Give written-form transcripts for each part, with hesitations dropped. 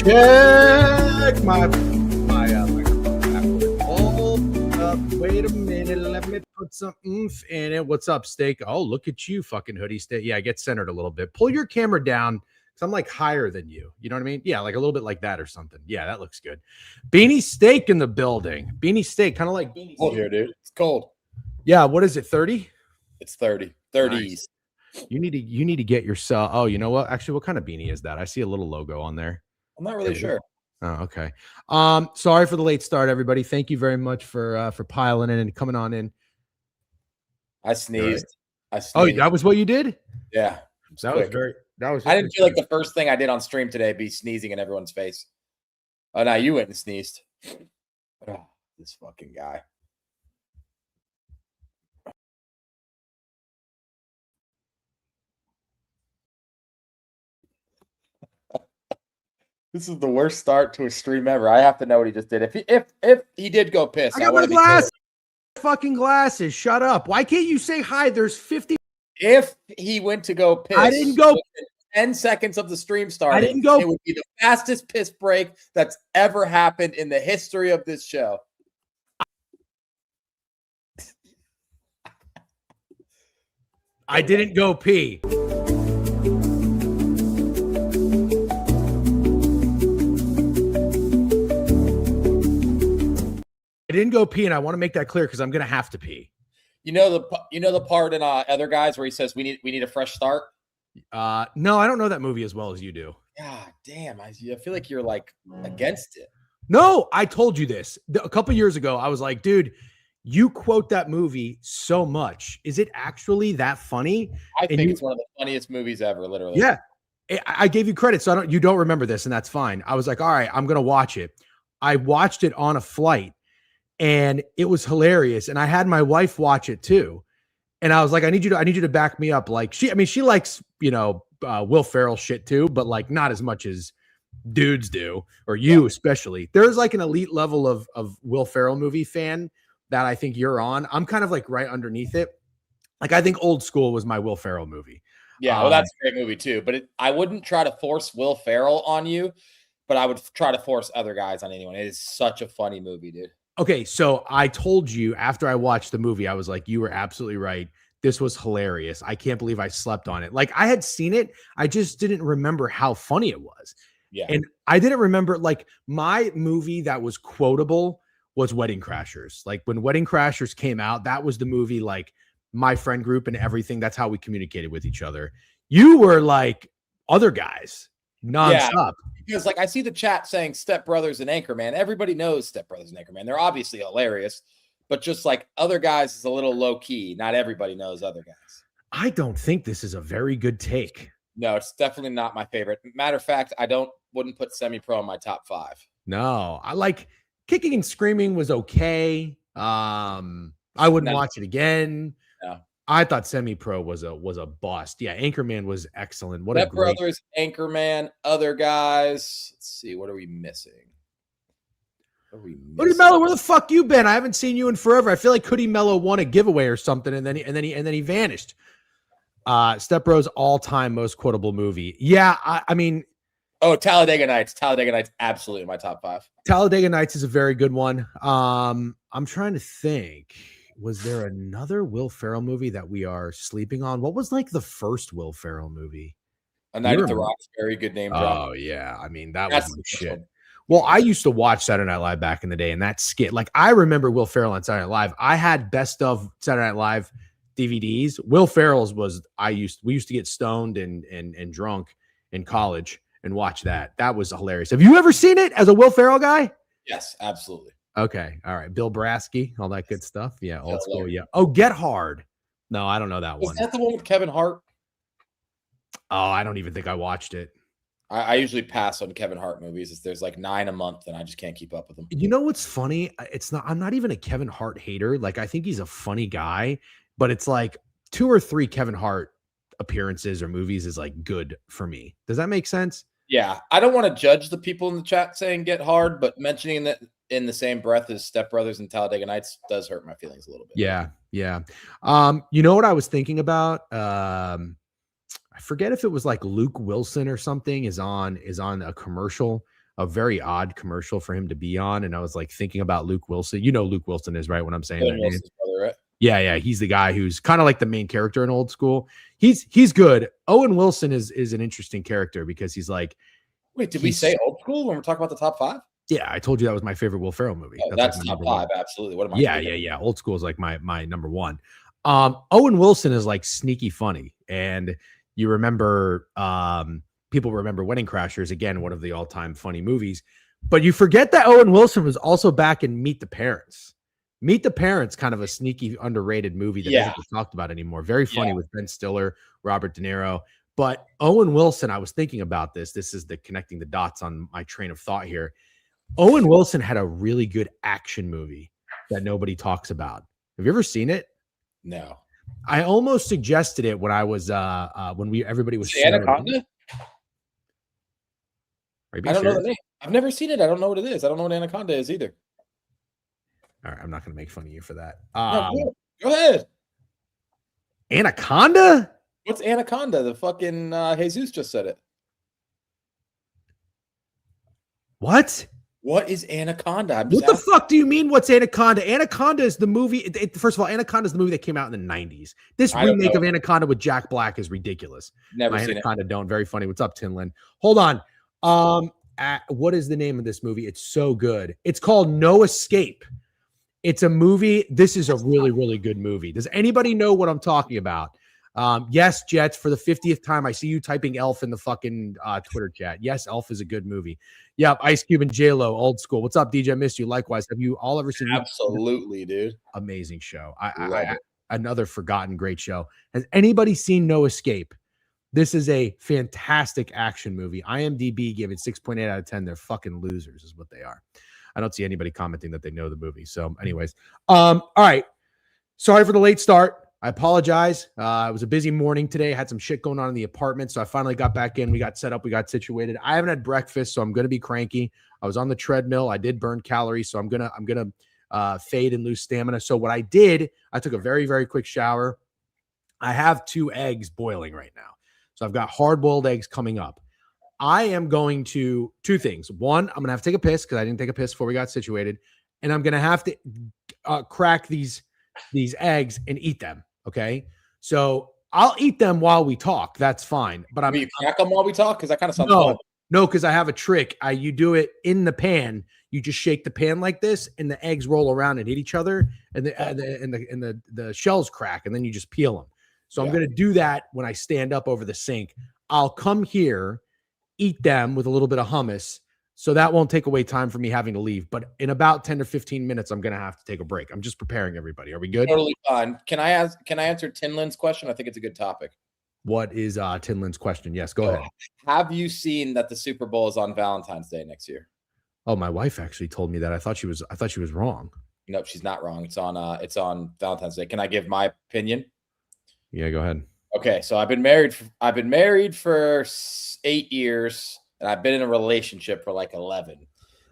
Check my microphone backward. Hold up. Wait a minute. Let me put some oomph in it. What's up, Steak? Oh, look at you, fucking hoodie Steak. Yeah, get centered a little bit. Pull your camera down because I'm like higher than you. You know what I mean? Yeah, like a little bit like that or something. Yeah, that looks good. Beanie Steak in the building. Beanie Steak, kind of like Beanie Cold Steak. here, dude. It's cold. Yeah, what is it? 30? It's 30. 30s. Nice. You need to get yourself. Oh, you know what? Actually, what kind of beanie is that? I see a little logo on there. I'm not really sure. Oh, okay. Sorry for the late start, everybody. Thank you very much for piling in and coming on in. I sneezed. Right. Oh, that was what you did? Yeah. That was very. That was. I didn't feel like the first thing I did on stream today be sneezing in everyone's face. Oh, no, you went and sneezed. Oh, this fucking guy. This is the worst start to a stream ever. I have to know what he just did. If he did go piss, I got my glasses. Fucking glasses. Shut up. Why can't you say hi? There's 50. If he went to go piss, I didn't go. 10 seconds of the stream started. I didn't go. It would be the fastest piss break that's ever happened in the history of this show. I didn't go pee. I didn't go pee, and I want to make that clear because I'm gonna have to pee. You know the part in Other Guys where he says we need a fresh start. No, I don't know that movie as well as you do. God damn, I feel like you're like against it. No, I told you this a couple years ago. I was like, dude, you quote that movie so much. Is it actually that funny? I think it's one of the funniest movies ever, literally. Yeah, I gave you credit, so you don't remember this, and that's fine. I was like, all right, I'm gonna watch it. I watched it on a flight. And it was hilarious. And I had my wife watch it too. And I was like, I need you to back me up. Like she likes, Will Ferrell shit too, but like not as much as dudes do, or you especially. There's like an elite level of Will Ferrell movie fan that I think you're on. I'm kind of like right underneath it. Like I think Old School was my Will Ferrell movie. Yeah, well, that's a great movie too. But I wouldn't try to force Will Ferrell on you, but I would try to force Other Guys on anyone. It is such a funny movie, dude. Okay, so I told you after I watched the movie, I was like, you were absolutely right. This was hilarious. I can't believe I slept on it. Like I had seen it. I just didn't remember how funny it was. Yeah. And I didn't remember, like my movie that was quotable was Wedding Crashers. Like when Wedding Crashers came out, that was the movie, like my friend group and everything. That's how we communicated with each other. You were like Other Guys nonstop. Yeah. Because like I see the chat saying Step Brothers and Anchorman. Everybody knows Step Brothers and Anchorman. They're obviously hilarious, but just like Other Guys is a little low key. Not everybody knows Other Guys. I don't think this is a very good take. No, it's definitely not my favorite. Matter of fact, wouldn't put Semi Pro in my top 5. No, I like Kicking and Screaming was okay. I wouldn't watch it again. No. I thought Semi Pro was a bust. Yeah, Anchorman was excellent. What Step Brothers, Anchorman, Other Guys. Let's see, what are we missing? Hoodie Mello, where the fuck you been? I haven't seen you in forever. I feel like Hoodie Mello won a giveaway or something, and then he vanished. Step Bros all-time most quotable movie. Yeah, I mean, Talladega Nights. Talladega Nights, absolutely my top 5. Talladega Nights is a very good one. I'm trying to think. Was there another Will Ferrell movie that we are sleeping on? What was like the first Will Ferrell movie? A Night at the Rocks, very good name drop. Oh yeah, I mean that was my shit. Well, I used to watch Saturday Night Live back in the day, and that skit, like I remember Will Ferrell on Saturday Night Live. I had best of Saturday Night Live DVDs. Will Ferrell's was we used to get stoned and drunk in college and watch that. That was hilarious. Have you ever seen it as a Will Ferrell guy? Yes, absolutely. Okay. All right. Bill Brasky, all that good stuff. Yeah. Old School. Yeah. Oh, Get Hard. No, I don't know that one. Is that the one with Kevin Hart? Oh, I don't even think I watched it. I usually pass on Kevin Hart movies. There's like 9 a month and I just can't keep up with them. You know what's funny? I'm not even a Kevin Hart hater. Like I think he's a funny guy, but it's like 2 or 3 Kevin Hart appearances or movies is like good for me. Does that make sense? Yeah. I don't want to judge the people in the chat saying Get Hard, but mentioning that in the same breath as Step Brothers and Talladega Nights does hurt my feelings a little bit. Yeah. Yeah. You know what I was thinking about? I forget if it was like Luke Wilson or something is on a commercial a very odd commercial for him to be on. And I was like thinking about Luke Wilson. You know, Luke Wilson is right when I'm saying that name. Brother, right? Yeah. He's the guy who's kind of like the main character in Old School. He's good. Owen Wilson is an interesting character because he's like, wait, did we say Old School when we're talking about the top 5? Yeah, I told you that was my favorite Will Ferrell movie. Oh, that's like top 5, absolutely. What am I? Yeah. Old School is like my number one. Owen Wilson is like sneaky funny, and you remember, people remember Wedding Crashers, again, one of the all-time funny movies. But you forget that Owen Wilson was also back in Meet the Parents. Meet the Parents, kind of a sneaky, underrated movie that isn't talked about anymore. Very funny with Ben Stiller, Robert De Niro. But Owen Wilson, I was thinking about this. This is the connecting the dots on my train of thought here. Owen Wilson had a really good action movie that nobody talks about. Have you ever seen it? No. I almost suggested it when I was everybody was Anaconda. I don't know the name. I've never seen it. I don't know what it is. I don't know what Anaconda is either. All right, I'm not going to make fun of you for that. No, go ahead. Anaconda? What's Anaconda? The fucking Jesus just said it. What? What is Anaconda? What the fuck do you mean? What's Anaconda? Anaconda is the movie. First of all, Anaconda is the movie that came out in the 90s. This remake of Anaconda with Jack Black is ridiculous. Never seen Anaconda it. Don't. Very funny. What's up, Tinlin? Hold on. What is the name of this movie? It's so good. It's called No Escape. It's a movie. This is a really, really good movie. Does anybody know what I'm talking about? Yes, Jets, for the 50th time, I see you typing Elf in the fucking Twitter chat. Yes, Elf is a good movie. Yep, Ice Cube and J-Lo, Old School. What's up, DJ? Missed you. Likewise. Have you all ever seen? Absolutely, dude. Amazing show. Another forgotten great show. Has anybody seen No Escape? This is a fantastic action movie. IMDb gave it 6.8 out of 10. They're fucking losers is what they are. I don't see anybody commenting that they know the movie. So anyways, all right. Sorry for the late start. I apologize. It was a busy morning today. I had some shit going on in the apartment. So I finally got back in. We got set up. We got situated. I haven't had breakfast, so I'm going to be cranky. I was on the treadmill. I did burn calories. So I'm going to fade and lose stamina. So what I did, I took a very, very quick shower. I have 2 eggs boiling right now. So I've got hard-boiled eggs coming up. I am going to 2 things. One, I'm going to have to take a piss because I didn't take a piss before we got situated. And I'm going to have to crack these eggs and eat them. Okay. So I'll eat them while we talk. That's fine. But you crack them while we talk? Because that kind of sounds fun. No, because I have a trick. You do it in the pan. You just shake the pan like this, and the eggs roll around and hit each other, and the shells crack, and then you just peel them. So I'm going to do that when I stand up over the sink. I'll come here, eat them with a little bit of hummus. So that won't take away time for me having to leave. But in about 10 to 15 minutes, I'm going to have to take a break. I'm just preparing everybody. Are we good? Totally fine. Can I answer Tinlin's question? I think it's a good topic. What is Tinlin's question? Yes, go ahead. Have you seen that the Super Bowl is on Valentine's Day next year? Oh, my wife actually told me that. I thought she was wrong. Nope, she's not wrong. It's on Valentine's Day. Can I give my opinion? Yeah, go ahead. Okay, so I've been married for 8 years. And I've been in a relationship for like 11.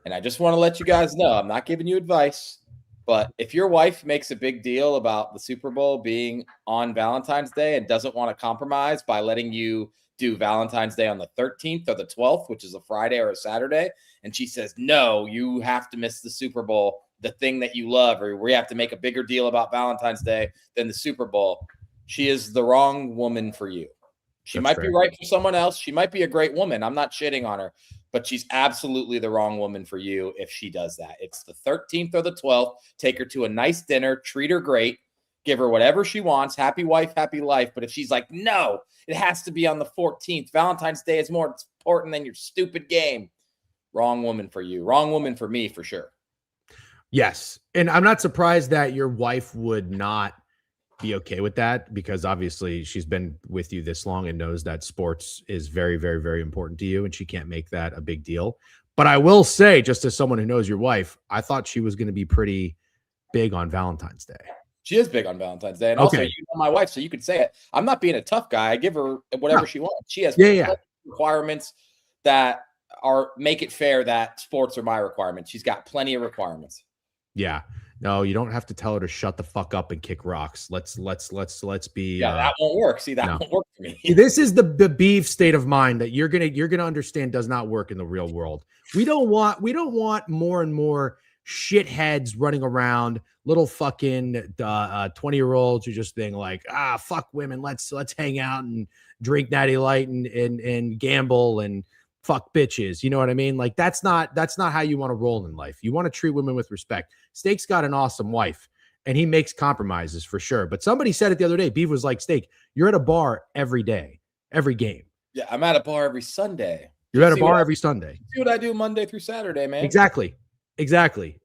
And I just want to let you guys know, I'm not giving you advice, but if your wife makes a big deal about the Super Bowl being on Valentine's Day and doesn't want to compromise by letting you do Valentine's Day on the 13th or the 12th, which is a Friday or a Saturday, and she says, no, you have to miss the Super Bowl, the thing that you love, or we have to make a bigger deal about Valentine's Day than the Super Bowl, she is the wrong woman for you. She might be right for someone else. She might be a great woman. I'm not shitting on her, but she's absolutely the wrong woman for you if she does that. It's the 13th or the 12th. Take her to a nice dinner, treat her great, give her whatever she wants. Happy wife, happy life. But if she's like, no, it has to be on the 14th. Valentine's Day is more important than your stupid game. Wrong woman for you. Wrong woman for me, for sure. Yes. And I'm not surprised that your wife would not be okay with that, because obviously she's been with you this long and knows that sports is very, very, very important to you, and she can't make that a big deal. But I will say, just as someone who knows your wife, I thought she was going to be pretty big on Valentine's Day. She is big on Valentine's Day. And also, you know my wife, so you could say it. I'm not being a tough guy. I give her whatever she wants. She has requirements that make it fair that sports are my requirements. She's got plenty of requirements. Yeah. No, you don't have to tell her to shut the fuck up and kick rocks. Let's be. Yeah, that won't work. See, that no. won't work for me. This is the beef state of mind that you're gonna understand does not work in the real world. We don't want more and more shitheads running around, little fucking 20-year-olds who just think like, fuck women, let's hang out and drink Natty Light and gamble and fuck bitches. You know what I mean? Like that's not how you want to roll in life. You want to treat women with respect. Steak's got an awesome wife and he makes compromises for sure. But somebody said it the other day. Beef was like, Steak, you're at a bar every day, every game. Yeah, I'm at a bar every Sunday. You're at a bar every Sunday. See what I do Monday through Saturday, man. Exactly.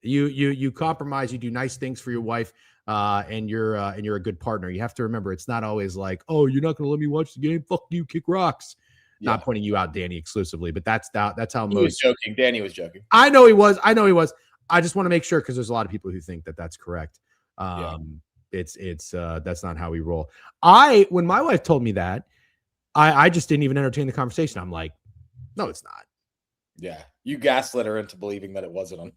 You compromise. You do nice things for your wife, and you're a good partner. You have to remember, it's not always like, oh, you're not going to let me watch the game. Fuck you, kick rocks. Yeah. Not pointing you out, Danny, exclusively, but that's how he was joking. Danny was joking. I know he was. I just want to make sure because there's a lot of people who think that that's correct. It's that's not how we roll. When my wife told me that, I just didn't even entertain the conversation. I'm like, no, it's not. Yeah, you gaslit her into believing that it wasn't on.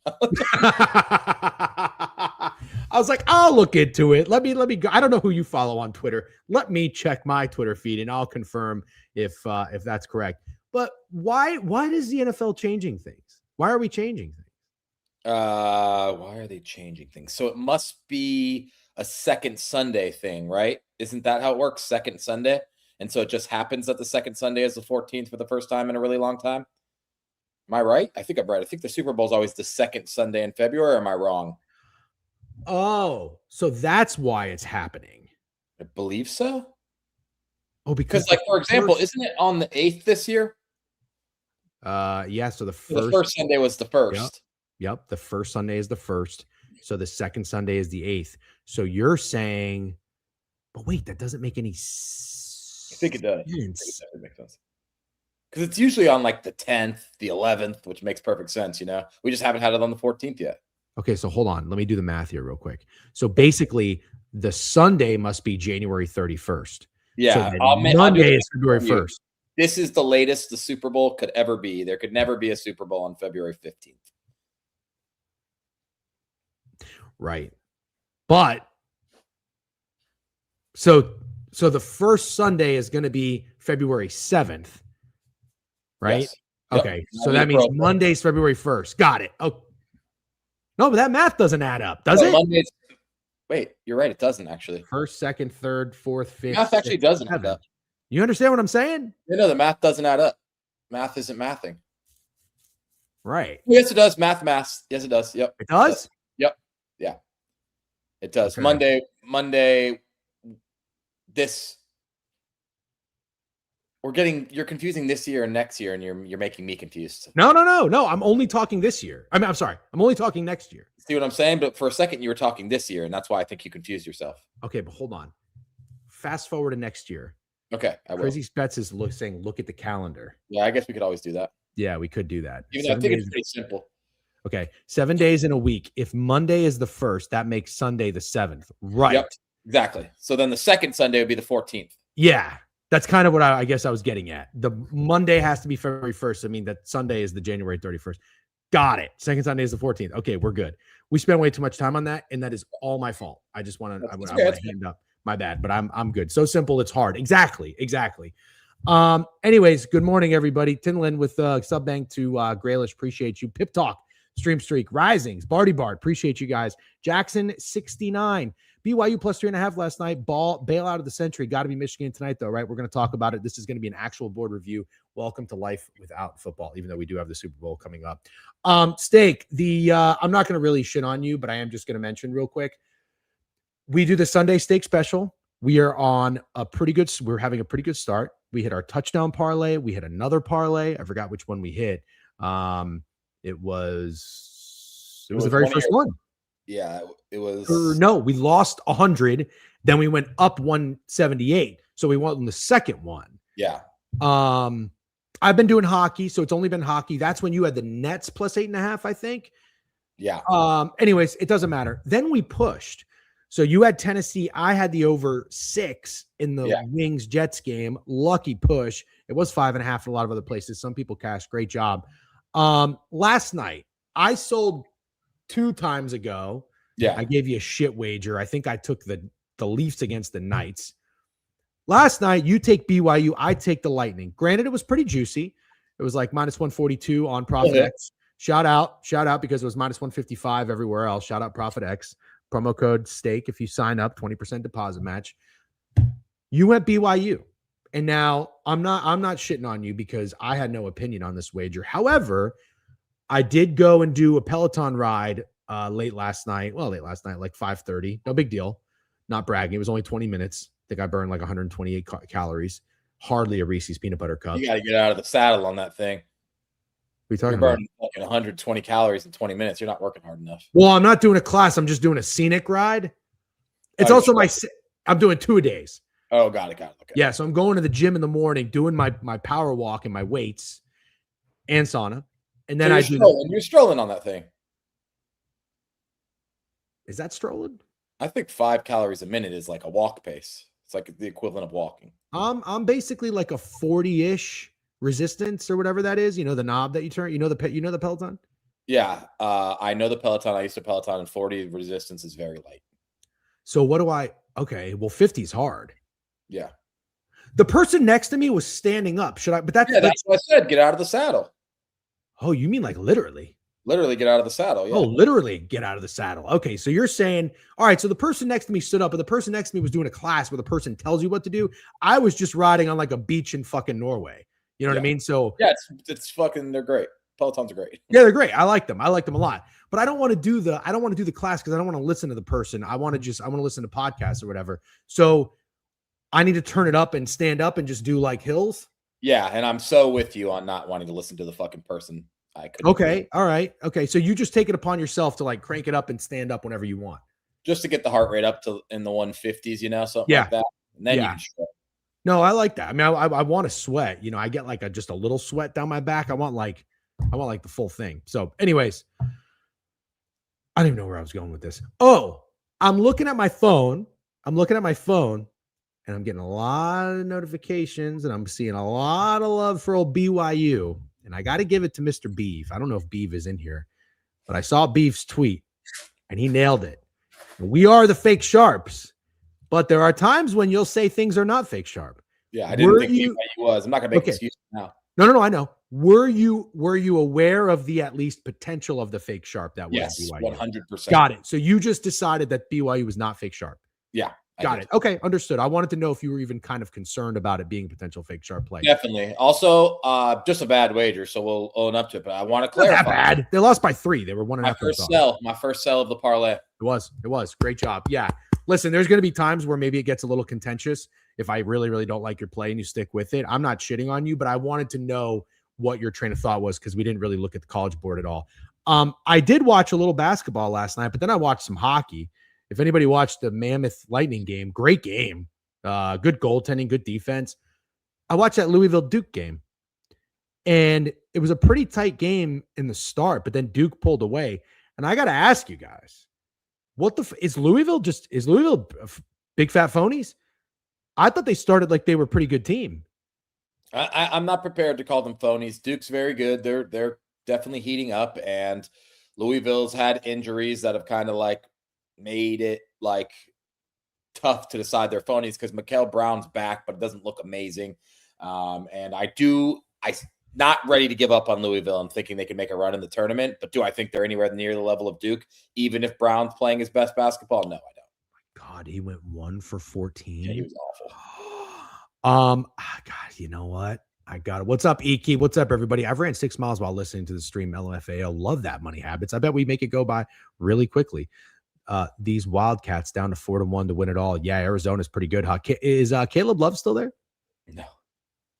I was like, I'll look into it. Let me go. I don't know who you follow on Twitter. Let me check my Twitter feed and I'll confirm if that's correct. But why is the NFL changing things? Why are we changing things? Why are they changing things? So it must be a second Sunday thing, right? Isn't that how it works? Second Sunday. And so it just happens that the second Sunday is the 14th for the first time in a really long time. Am I right? I think I'm right. I think the Super Bowl is always the second Sunday in February. Or am I wrong? Oh, so that's why it's happening. I believe so. Oh, because like, for example, isn't it on the 8th this year? Yeah. So the first Sunday was the first. Yep. The first Sunday is the first. So the second Sunday is the 8th. So you're saying, but wait, that doesn't make any sense. I think it does. It makes sense. Because it's usually on like the 10th, the 11th, which makes perfect sense. You know, we just haven't had it on the 14th yet. Okay, so hold on. Let me do the math here real quick. So basically, the Sunday must be January 31st. Yeah, so Monday is February 1st. This is the latest the Super Bowl could ever be. There could never be a Super Bowl on February 15th. Right. But so the first Sunday is going to be February 7th. Right? Yes. Okay. Yep. So that means Monday's February 1st. Got it. Oh. No, but that math doesn't add up, does it? Wait, you're right. It doesn't actually. First, second, third, fourth, fifth. Math actually doesn't add up. You understand what I'm saying? No, the math doesn't add up. Math isn't mathing. Right. Yes, it does. Math. Yes, it does. Yep. It does? Yep. Yeah. It does. Okay. Monday. This. You're confusing this year and next year, and you're making me confused. No. I'm only talking this year. I'm sorry. I'm only talking next year. See what I'm saying? But for a second, you were talking this year, and that's why I think you confused yourself. Okay, but hold on. Fast forward to next year. Okay, I will. Crazy Spets is saying, look at the calendar. Yeah, I guess we could always do that. Yeah, we could do that. Even though I think it's pretty simple. Okay, 7 days in a week. If Monday is the 1st, that makes Sunday the 7th. Right. Yep, exactly. So then the second Sunday would be the 14th. Yeah. That's kind of what I guess I was getting at. The Monday has to be February 1st. I mean, that Sunday is the January 31st. Got it. Second Sunday is the 14th. Okay, we're good. We spent way too much time on that, and that is all my fault. I just want to hand up. My bad, but I'm good. So simple, it's hard. Exactly. Anyways, good morning, everybody. Tinlin with Subbank to Graylish. Appreciate you. Pip Talk, Stream Streak, Risings, Barty Bart. Appreciate you guys. Jackson 69. BYU plus 3.5 last night. Bailout of the century. Got to be Michigan tonight, though, right? We're going to talk about it. This is going to be an actual board review. Welcome to life without football, even though we do have the Super Bowl coming up. Steak, I'm not going to really shit on you, but I am just going to mention real quick. We do the Sunday Steak Special. We are on we're having a pretty good start. We hit our touchdown parlay. We hit another parlay. I forgot which one we hit. It was the very first one. Yeah, it was. No, we lost 100. Then we went up 178. So we went on the second one. Yeah. I've been doing hockey, so it's only been hockey. That's when you had the Nets plus 8.5, I think. Yeah. Anyways, it doesn't matter. Then we pushed. So you had Tennessee. I had the over 6 in the Wings Jets game. Lucky push. It was 5.5 in a lot of other places. Some people cashed. Great job. Last night, I sold 2 times ago, Yeah. I gave you a shit wager. I think I took the Leafs against the Knights. Last night, you take BYU, I take the Lightning. Granted, it was pretty juicy. It was like minus 142 on Profit X. Shout out because it was minus 155 everywhere else. Shout out Profit X. Promo code STAKE if you sign up, 20% deposit match. You went BYU. And now I'm not shitting on you because I had no opinion on this wager. However, I did go and do a Peloton ride late last night, like 5:30. No big deal. Not bragging. It was only 20 minutes. I think I burned like 128 calories. Hardly a Reese's peanut butter cup. You got to get out of the saddle on that thing. What are you talking You're burning fucking 120 calories in 20 minutes. You're not working hard enough. Well, I'm not doing a class. I'm just doing a scenic ride. It's also I'm doing 2 days. Oh, got it. Okay. Yeah, so I'm going to the gym in the morning, doing my power walk and my weights and sauna. And then you're strolling on that thing. Is that strolling? I think 5 calories a minute is like a walk pace. It's like the equivalent of walking. I'm basically like a 40-ish resistance or whatever that is. You know the knob that you turn. You know the Peloton. Yeah, I know the Peloton. I used to Peloton, and 40 resistance is very light. So what do I? Okay, well 50 is hard. Yeah. The person next to me was standing up. Should I? But that's what I said. Get out of the saddle. Oh, you mean like literally? Literally get out of the saddle. Yeah. Oh, literally get out of the saddle. Okay, so you're saying, all right, so the person next to me stood up, but the person next to me was doing a class where the person tells you what to do. I was just riding on like a beach in fucking Norway. You know what I mean? So yeah, it's fucking, they're great. Pelotons are great. Yeah, they're great. I like them. I like them a lot. But I don't want to do the class because I don't want to listen to the person. I want to listen to podcasts or whatever. So I need to turn it up and stand up and just do like hills. Yeah, and I'm so with you on not wanting to listen to the fucking person. Okay. All right. Okay. So you just take it upon yourself to like crank it up and stand up whenever you want. Just to get the heart rate up to in the 150s, something like that. And then you can sweat. No, I like that. I mean, I want to sweat. I get like just a little sweat down my back. I want like the full thing. So anyways, I don't even know where I was going with this. Oh, I'm looking at my phone. And I'm getting a lot of notifications and I'm seeing a lot of love for old BYU. And I got to give it to Mr. Beef. I don't know if Beef is in here, but I saw Beef's tweet and he nailed it. We are the fake sharps, but there are times when you'll say things are not fake sharp. Yeah, I didn't think BYU was. I'm not going to make excuses now. No, I know. Were you aware of the at least potential of the fake sharp that was BYU? 100%. Got it. So you just decided that BYU was not fake sharp. Yeah. Got it. Okay, understood. I wanted to know if you were even kind of concerned about it being a potential fake sharp play. Definitely. Also, just a bad wager, so we'll own up to it. But I want to clarify. Not that bad. They lost by 3. They were 1.5. My first sell of the parlay. It was. Great job. Yeah. Listen, there's going to be times where maybe it gets a little contentious if I really, really don't like your play and you stick with it. I'm not shitting on you, but I wanted to know what your train of thought was because we didn't really look at the college board at all. I did watch a little basketball last night, but then I watched some hockey. If anybody watched the Mammoth Lightning game, great game, good goaltending, good defense. I watched that Louisville Duke game, and it was a pretty tight game in the start, but then Duke pulled away. And I got to ask you guys, is Louisville big fat phonies? I thought they started like they were a pretty good team. I'm not prepared to call them phonies. Duke's very good. They're definitely heating up, and Louisville's had injuries that have kind of like made it like tough to decide they're phonies because Mikael Brown's back, but it doesn't look amazing. And I'm not ready to give up on Louisville. I'm thinking they can make a run in the tournament, but do I think they're anywhere near the level of Duke, even if Brown's playing his best basketball? No, I don't. God, he went 1 for 14. Yeah, he was awful. God, you know what? I got it. What's up, Iki? What's up, everybody? I've ran 6 miles while listening to the stream. LMFAO. Love that money habits. I bet we make it go by really quickly. These Wildcats down to 4-1 to win it all. Yeah, Arizona's pretty good. Huh? Is Caleb Love still there? No.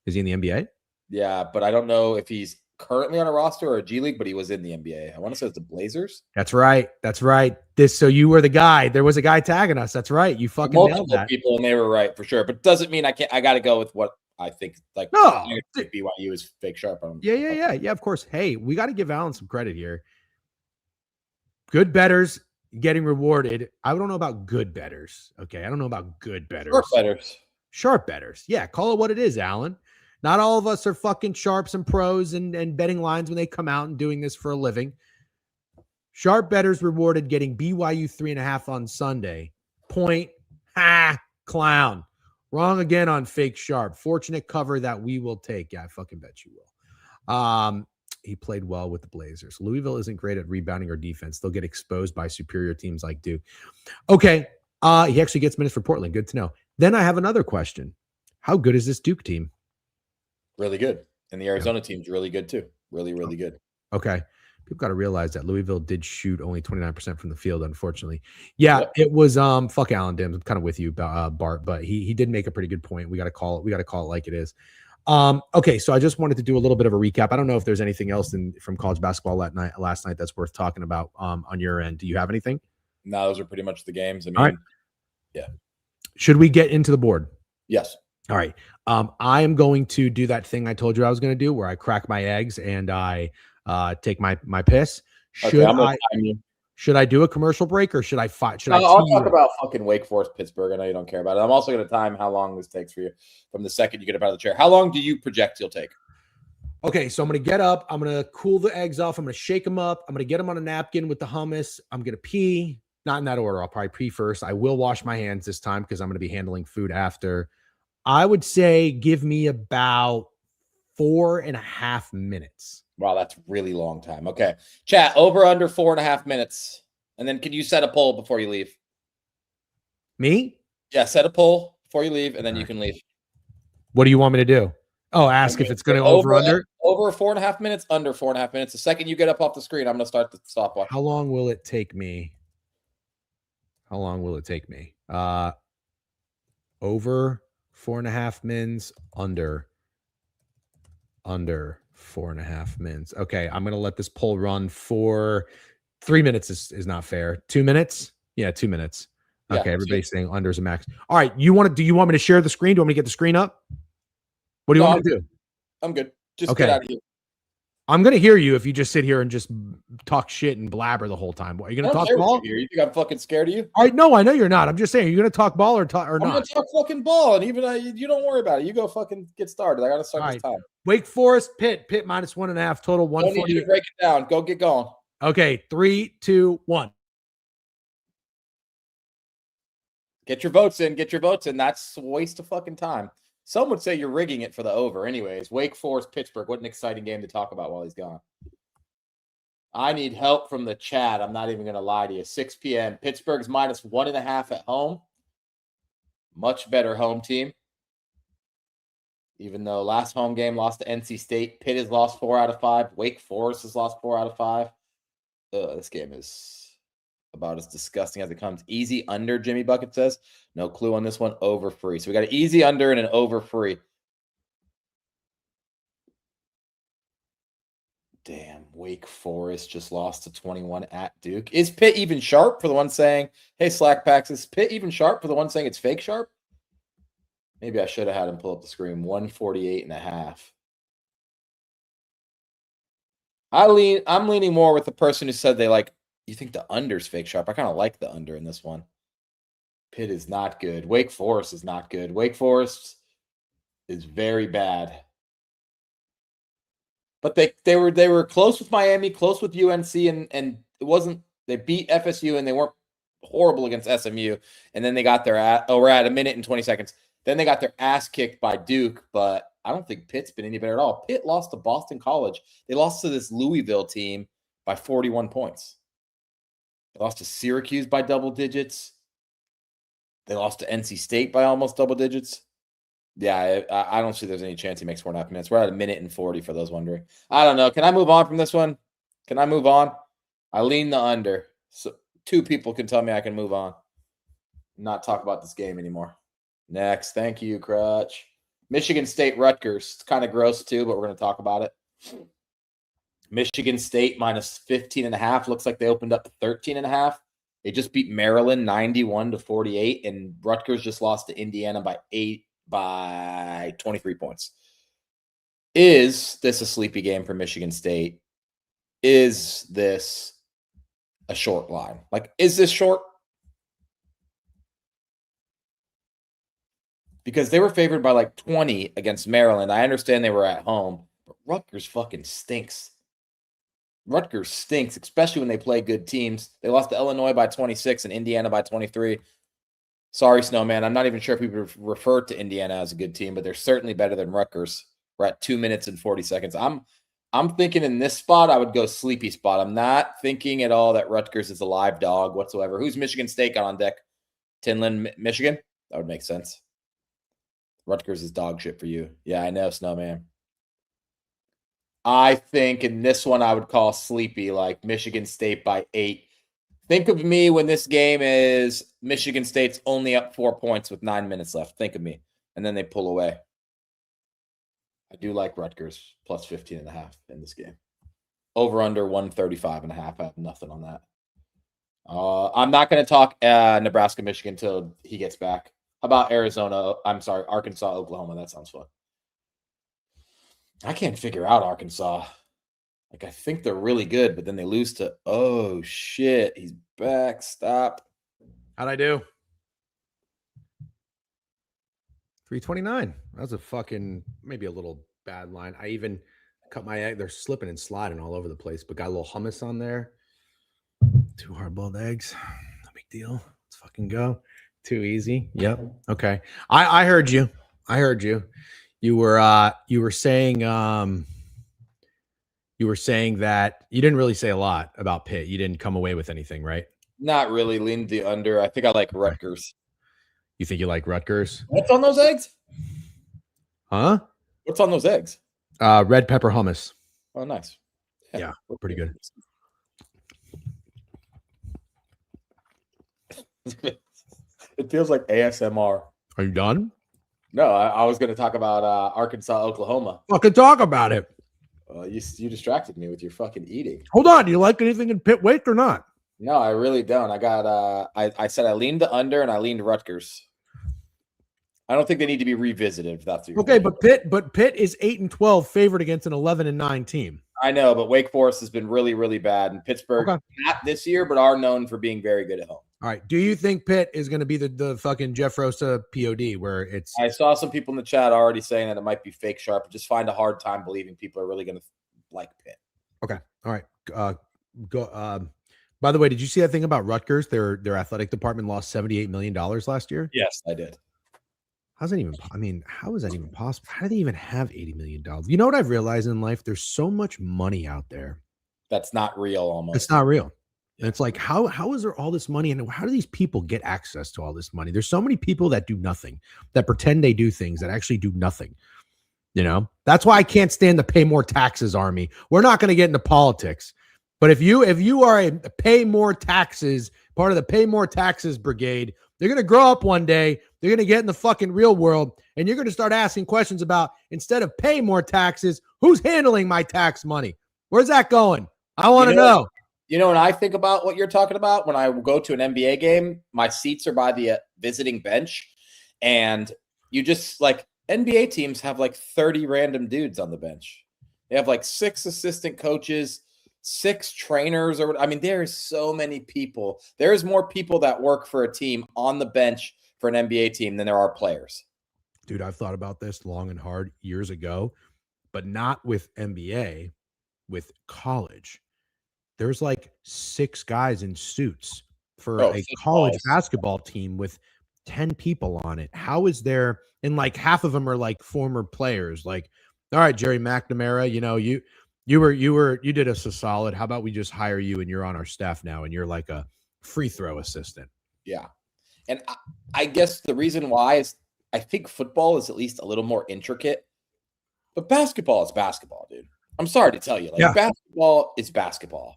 Is he in the NBA? Yeah, but I don't know if he's currently on a roster or a G League, but he was in the NBA. I want to say it's the Blazers. That's right. So you were the guy. There was a guy tagging us. That's right. You fucking nailed that. People, and they were right for sure. But doesn't mean I can't. I got to go with what I think. Like, no, BYU is fake sharp. Yeah. Of course. Hey, we got to give Alan some credit here. Good bettors getting rewarded. I don't know about good bettors. Okay, I don't know about good bettors. Sharp bettors. Yeah, call it what it is, Alan. Not all of us are fucking sharps and pros and betting lines when they come out and doing this for a living. Sharp bettors rewarded getting BYU 3.5 on Sunday. Point. Ha. Clown. Wrong again on fake Sharp. Fortunate cover that we will take. Yeah, I fucking bet you will. He played well with the Blazers. Louisville isn't great at rebounding or defense. They'll get exposed by superior teams like Duke. Okay. He actually gets minutes for Portland. Good to know. Then I have another question. How good is this Duke team? Really good. And the Arizona team's really good too. Really, really good. Okay. People got to realize that Louisville did shoot only 29% from the field, unfortunately. Yeah, It was fuck Alan Dims. I'm kind of with you, Bart, but he did make a pretty good point. We got to call it like it is. Okay, so I just wanted to do a little bit of a recap. I don't know if there's anything else from college basketball last night that's worth talking about on your end. Do you have anything? No, those are pretty much the games. I mean, all right. Yeah. Should we get into the board? Yes. All right. I am going to do that thing I told you I was going to do, where I crack my eggs and I take my piss. Should I do a commercial break, or should I fight? I'll talk about fucking Wake Forest, Pittsburgh. I know you don't care about it. I'm also going to time how long this takes for you from the second you get up out of the chair. How long do you project you'll take? Okay, so I'm going to get up. I'm going to cool the eggs off. I'm going to shake them up. I'm going to get them on a napkin with the hummus. I'm going to pee. Not in that order. I'll probably pee first. I will wash my hands this time because I'm going to be handling food after. I would say give me about 4.5 minutes. Wow, that's really long time. Okay. Chat, over under 4.5 minutes. And then can you set a poll before you leave? Me? Yeah, set a poll before you leave, and then you can leave. What do you want me to do? Oh, ask if it's going to over under? Over 4.5 minutes, under 4.5 minutes. The second you get up off the screen, I'm going to start the stopwatch. How long will it take me? Over 4.5 mins, under 4.5 mins. Okay, I'm going to let this poll run for 3 minutes. Is not fair. 2 minutes? Yeah, 2 minutes. Okay, yeah, everybody's saying under is a max. All right, do you want me to share the screen? Do you want me to get the screen up? What do you want me to do? I'm good. Just get out of here. I'm going to hear you if you just sit here and just talk shit and blabber the whole time. Are you going to talk ball? You think I'm fucking scared of you? All right, no, I know you're not. I'm just saying, are you going to talk ball or not? I'm going to talk fucking ball, and even you don't worry about it. You go fucking get started. I got to start this time. Wake Forest, Pitt minus 1.5, total 140. Don't need you to break it down. Go get going. Okay, 3, 2, 1. Get your votes in. That's a waste of fucking time. Some would say you're rigging it for the over. Anyways, Wake Forest, Pittsburgh. What an exciting game to talk about while he's gone. I need help from the chat. I'm not even going to lie to you. 6 p.m. Pittsburgh's minus 1.5 at home. Much better home team. Even though last home game lost to NC State. Pitt has lost 4 out of 5. Wake Forest has lost 4 out of 5. This game is about as disgusting as it comes. Easy under, Jimmy Bucket says. No clue on this one. Over free. So we got an easy under and an over free. Damn, Wake Forest just lost to 21 at Duke. Is Pitt even sharp for the one saying, hey, Slack Packs, is Pitt even sharp for the one saying it's fake sharp? Maybe I should have had him pull up the screen. 148.5. I'm leaning more with the person who said you think the under's fake sharp. I kind of like the under in this one. Pitt is not good. Wake Forest is not good. Wake Forest is very bad. But they were close with Miami, close with UNC, and it wasn't. They beat FSU and they weren't horrible against SMU. And then they got we're at 1 minute and 20 seconds. Then they got their ass kicked by Duke, but I don't think Pitt's been any better at all. Pitt lost to Boston College. They lost to this Louisville team by 41 points. They lost to Syracuse by double digits. They lost to NC State by almost double digits. Yeah, I don't see there's any chance he makes 4.5 minutes. We're at 1 minute and 40 for those wondering. I don't know. Can I move on from this one? Can I move on? I lean the under. So 2 people can tell me I can move on. Not talk about this game anymore. Next. Thank you, Crutch. Michigan State, Rutgers. It's kind of gross too, but we're going to talk about it. Michigan State minus 15.5. Looks like they opened up to 13.5. They just beat Maryland 91-48, and Rutgers just lost to Indiana by 23 points. Is this a sleepy game for Michigan State? Is this a short line? Is this short? Because they were favored by 20 against Maryland. I understand they were at home, but Rutgers fucking stinks. Rutgers stinks, especially when they play good teams. They lost to Illinois by 26 and Indiana by 23. Sorry, Snowman. I'm not even sure if we would refer to Indiana as a good team, but they're certainly better than Rutgers. We're at 2 minutes and 40 seconds. I'm thinking in this spot, I would go sleepy spot. I'm not thinking at all that Rutgers is a live dog whatsoever. Who's Michigan State got on deck? Tinlin, Michigan? That would make sense. Rutgers is dog shit for you. Yeah, I know, Snowman. I think in this one, I would call sleepy, like Michigan State by 8. Think of me when this game is Michigan State's only up 4 points with 9 minutes left. Think of me. And then they pull away. I do like Rutgers plus 15.5 in this game. Over under 135.5. I have nothing on that. I'm not going to talk Nebraska, Michigan until he gets back. How about Arkansas, Oklahoma? That sounds fun. I can't figure out Arkansas. Like, I think they're really good, but then they lose to, oh, shit, he's back. Stop. How'd I do? 329. That was a fucking, maybe a little bad line. I even cut my egg. They're slipping and sliding all over the place, but got a little hummus on there. 2 hard-boiled eggs. No big deal. Let's fucking go. Too easy. Yep. Okay. I heard you. I heard you. You were saying that you didn't really say a lot about Pitt. You didn't come away with anything, right? Not really. Leaned the under. I think I like Rutgers. You think you like Rutgers? What's on those eggs? Huh? What's on those eggs? Red pepper hummus. Oh, nice. Yeah, pretty good. It feels like ASMR. Are you done? No, I was going to talk about Arkansas, Oklahoma. Fucking talk about it. You distracted me with your fucking eating. Hold on. Do you like anything in Pitt Wake or not? No, I really don't. I got I said I leaned the under and I leaned Rutgers. I don't think they need to be revisited. If that's okay. But Pitt is 8-12 favored against an 11-9 team. I know, but Wake Forest has been really, really bad, and Pittsburgh not this year, but are known for being very good at home. All right. Do you think Pitt is going to be the fucking Jeff Rosa POD where it's? I saw some people in the chat already saying that it might be fake sharp. Just find a hard time believing people are really going to like Pitt. Okay. All right. Go. By the way, did you see that thing about Rutgers? Their athletic department lost $78 million last year. Yes, I did. How's that even? I mean, how is that even possible? How do they even have $80 million? You know what I've realized in life? There's so much money out there. That's not real. Almost. It's not real. And it's like, how is there all this money? And how do these people get access to all this money? There's so many people that do nothing, that pretend they do things, that actually do nothing. You know, that's why I can't stand the pay more taxes army. We're not going to get into politics. But if you are a pay more taxes, part of the pay more taxes brigade, they're going to grow up one day. They're going to get in the fucking real world. And you're going to start asking questions about, instead of pay more taxes, who's handling my tax money? Where's that going? I want to know. You know, when I think about what you're talking about, when I go to an NBA game, my seats are by the visiting bench. And you just like NBA teams have like 30 random dudes on the bench. They have like 6 assistant coaches, 6 trainers, or I mean, there is so many people. There's more people that work for a team on the bench for an NBA team than there are players. Dude, I've thought about this long and hard years ago, but not with NBA, with college. There's like 6 guys in suits for a college basketball team with 10 people on it. How is there? And like half of them are like former players. Like, all right, Jerry McNamara, you know, you did us a solid. How about we just hire you and you're on our staff now and you're like a free throw assistant? Yeah. And I guess the reason why is I think football is at least a little more intricate, but basketball is basketball, dude. I'm sorry to tell you, like basketball is basketball.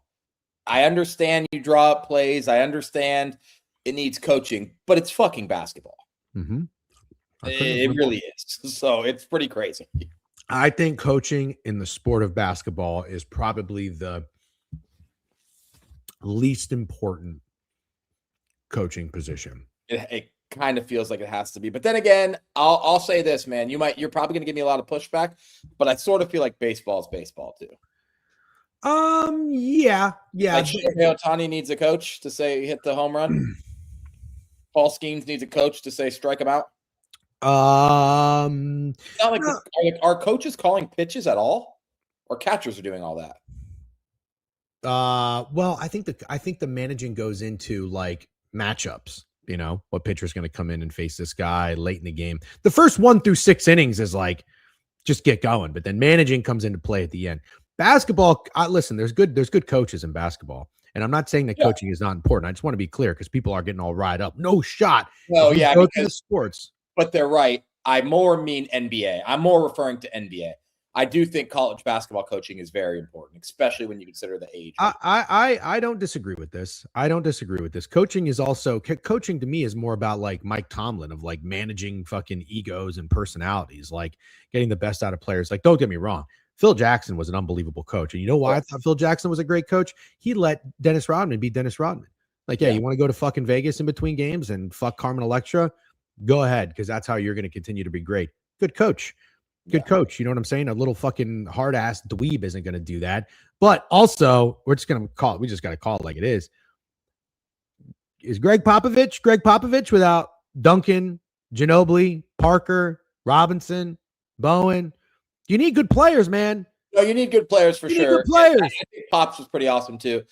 I understand you draw up plays. I understand it needs coaching, but it's fucking basketball. Mm-hmm. It really is. So it's pretty crazy. I think coaching in the sport of basketball is probably the least important coaching position. It kind of feels like it has to be. But then again, I'll say this, man. You're probably going to give me a lot of pushback, but I sort of feel like baseball is baseball too. Yeah. Like Shohei Ohtani needs a coach to say hit the home run. Paul Skeens needs a coach to say strike him out. Not like are coaches calling pitches at all, or catchers are doing all that? Well, I think the managing goes into like matchups. You know, what pitcher's going to come in and face this guy late in the game. The first 1 through 6 innings is like just get going, but then managing comes into play at the end. Basketball, listen, there's good coaches in basketball, and I'm not saying that coaching is not important. I just want to be clear because people are getting all riled up. No shot. No, yeah, go to the sports. But they're right. I more mean NBA. I'm more referring to NBA. I do think college basketball coaching is very important, especially when you consider the age. I don't disagree with this. I don't disagree with this. Coaching is also coaching to me is more about like Mike Tomlin of like managing fucking egos and personalities, like getting the best out of players. Like, don't get me wrong. Phil Jackson was an unbelievable coach. And you know why I thought Phil Jackson was a great coach? He let Dennis Rodman be Dennis Rodman. Like, yeah, you want to go to fucking Vegas in between games and fuck Carmen Electra? Go ahead, because that's how you're going to continue to be great. Good coach. Good coach. You know what I'm saying? A little fucking hard ass dweeb isn't going to do that. But also, we just got to call it like it is. Is Greg Popovich without Duncan, Ginobili, Parker, Robinson, Bowen? You need good players, man. No, you need good players for sure. Good players. I think Pops was pretty awesome too.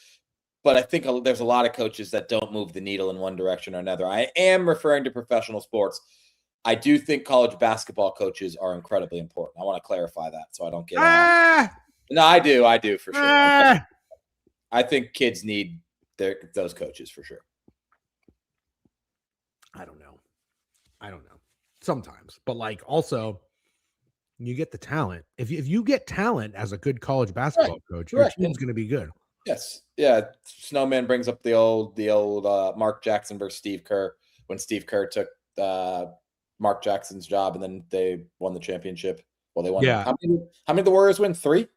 But I think there's a lot of coaches that don't move the needle in one direction or another. I am referring to professional sports. I do think college basketball coaches are incredibly important. I want to clarify that so I don't get No, I do for sure. I think kids need those coaches for sure. I don't know. Sometimes, but like also you get the talent. If you get talent as a good college basketball coach, your team's going to be good. Yes. Yeah. Snowman brings up the old Mark Jackson versus Steve Kerr when Steve Kerr took Mark Jackson's job and then they won the championship. Well, they won. Yeah. How many did the Warriors win? 3?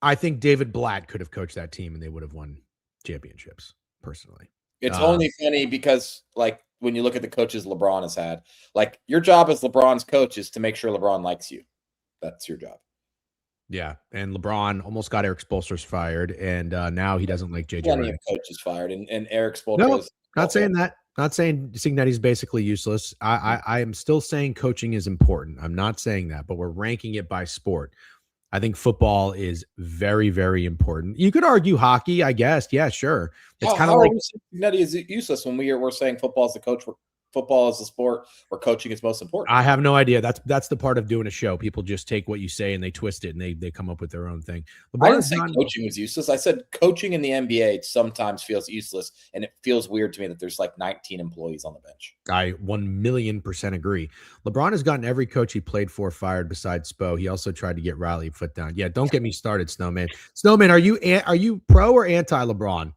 I think David Blatt could have coached that team and they would have won championships personally. It's only funny because like when you look at the coaches LeBron has had, like your job as LeBron's coach is to make sure LeBron likes you. That's your job. Yeah, and LeBron almost got Eric Spoelstra fired, and now he doesn't like JJ. Plenty of coaches fired, and Eric Spoelstra. No, not saying that. Not saying that he's basically useless. I am still saying coaching is important. I'm not saying that, but we're ranking it by sport. I think football is very, very important. You could argue hockey, I guess. Yeah, sure. It's kind of like Cincinnati is useless when we're saying football is the coach. Football is the sport where coaching is most important. I have no idea. That's the part of doing a show. People just take what you say and they twist it and they come up with their own thing. I didn't say coaching was useless. I said coaching in the NBA sometimes feels useless, and it feels weird to me that there's like 19 employees on the bench. I 1,000,000% agree. LeBron has gotten every coach he played for fired besides Spo. He also tried to get Riley foot down. Yeah, don't get me started, Snowman. Snowman, are you pro or anti LeBron?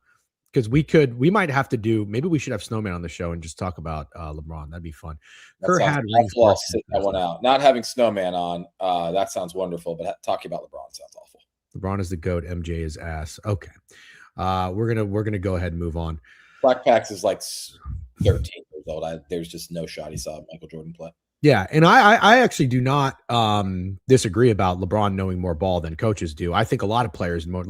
Because we might have to maybe we should have Snowman on the show and just talk about LeBron. That'd be fun. Sit that one out. Not having Snowman on, that sounds wonderful, but talking about LeBron sounds awful. LeBron is the GOAT. MJ is ass. Okay. We're gonna go ahead and move on. Black Pax is like 13 years old. There's just no shot he saw Michael Jordan play. Yeah, and I actually do not disagree about LeBron knowing more ball than coaches do. I think a lot of players know.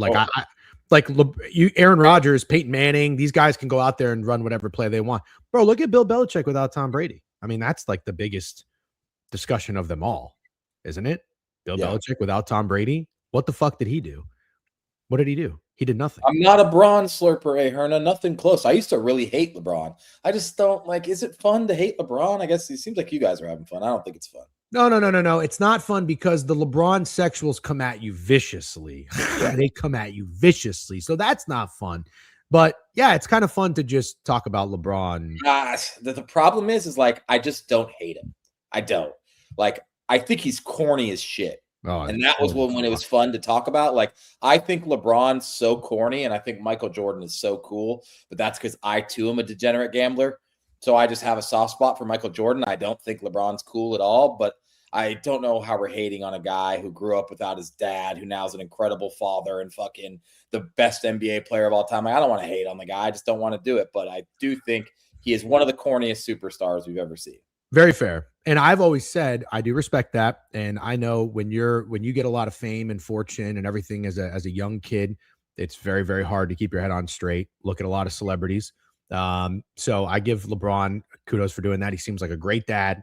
Aaron Rodgers, Peyton Manning, these guys can go out there and run whatever play they want. Bro, look at Bill Belichick without Tom Brady. I mean, that's like the biggest discussion of them all, isn't it? Bill Belichick without Tom Brady. What the fuck did he do? What did he do? He did nothing. I'm not a Braun slurper, Herna. Nothing close. I used to really hate LeBron. I just don't like. Is it fun to hate LeBron? I guess it seems like you guys are having fun. I don't think it's fun. No. It's not fun because the LeBron sexuals come at you viciously. They come at you viciously. So that's not fun. But yeah, it's kind of fun to just talk about LeBron. The problem is like, I just don't hate him. I don't. Like, I think he's corny as shit. Oh, and that was when it was fun to talk about. Like, I think LeBron's so corny and I think Michael Jordan is so cool. But that's because I, too, am a degenerate gambler. So I just have a soft spot for Michael Jordan. I don't think LeBron's cool at all, but I don't know how we're hating on a guy who grew up without his dad, who now is an incredible father and fucking the best NBA player of all time. I don't want to hate on the guy. I just don't want to do it. But I do think he is one of the corniest superstars we've ever seen. Very fair. And I've always said, I do respect that. And I know when you get a lot of fame and fortune and everything as a young kid, it's very, very hard to keep your head on straight. Look at a lot of celebrities. So I give LeBron kudos for doing that. He seems like a great dad,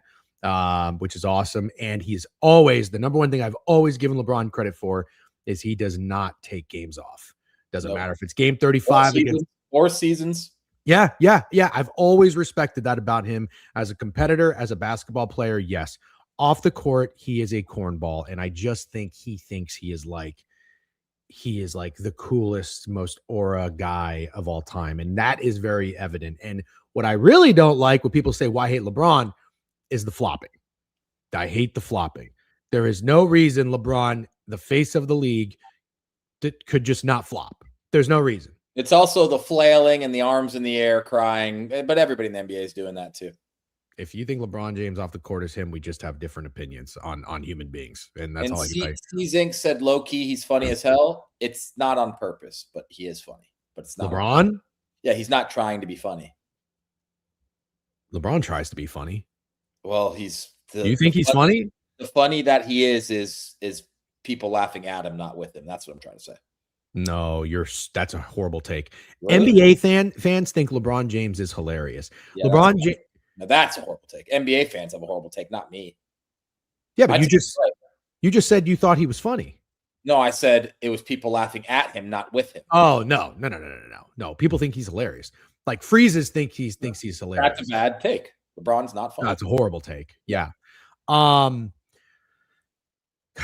which is awesome. And he's always, the number one thing I've always given LeBron credit for is he does not take games off. Doesn't Nope. matter if it's game 35 against Four seasons. Yeah. I've always respected that about him as a competitor, as a basketball player. Yes. Off the court, he is a cornball. And I just think he thinks he is like the coolest, most aura guy of all time. And that is very evident. And what I really don't like when people say, why hate LeBron, is the flopping. I hate the flopping. There is no reason LeBron, the face of the league, that could just not flop. There's no reason. It's also the flailing and the arms in the air crying, but everybody in the NBA is doing that too. If you think LeBron James off the court is him, we just have different opinions on human beings. And that's all I can tell you. Zink said low-key he's funny as hell. It's not on purpose, but he is funny. But it's not LeBron? Yeah, he's not trying to be funny. LeBron tries to be funny. Well, do you think he's funny? The funny that he is people laughing at him, not with him. That's what I'm trying to say. No, that's a horrible take. Really? NBA fans think LeBron James is hilarious. Yeah, LeBron James. Now that's a horrible take. NBA fans have a horrible take, not me. Yeah, but you just said you thought he was funny. No, I said it was people laughing at him, not with him. Oh, no. People think he's hilarious. Like Freezes thinks he's hilarious. That's a bad take. LeBron's not funny. No, that's a horrible take. Yeah. God,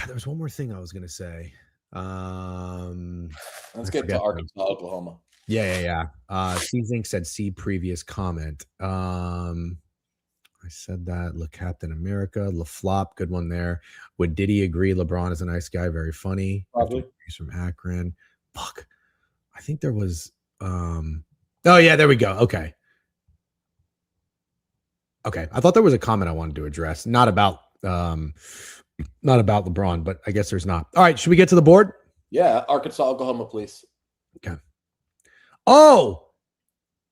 there was one more thing I was gonna say. Let's get to Arkansas, Oklahoma. Yeah. C-Zink said see previous comment. I said that. Look, Captain America, LaFlop, good one there. Would Diddy agree LeBron is a nice guy, very funny? Probably. He's from Akron. Fuck. I think there was oh yeah, there we go. Okay. I thought there was a comment I wanted to address, not about LeBron, but I guess there's not. All right, should we get to the board? Yeah, Arkansas, Oklahoma, please. Okay. Oh,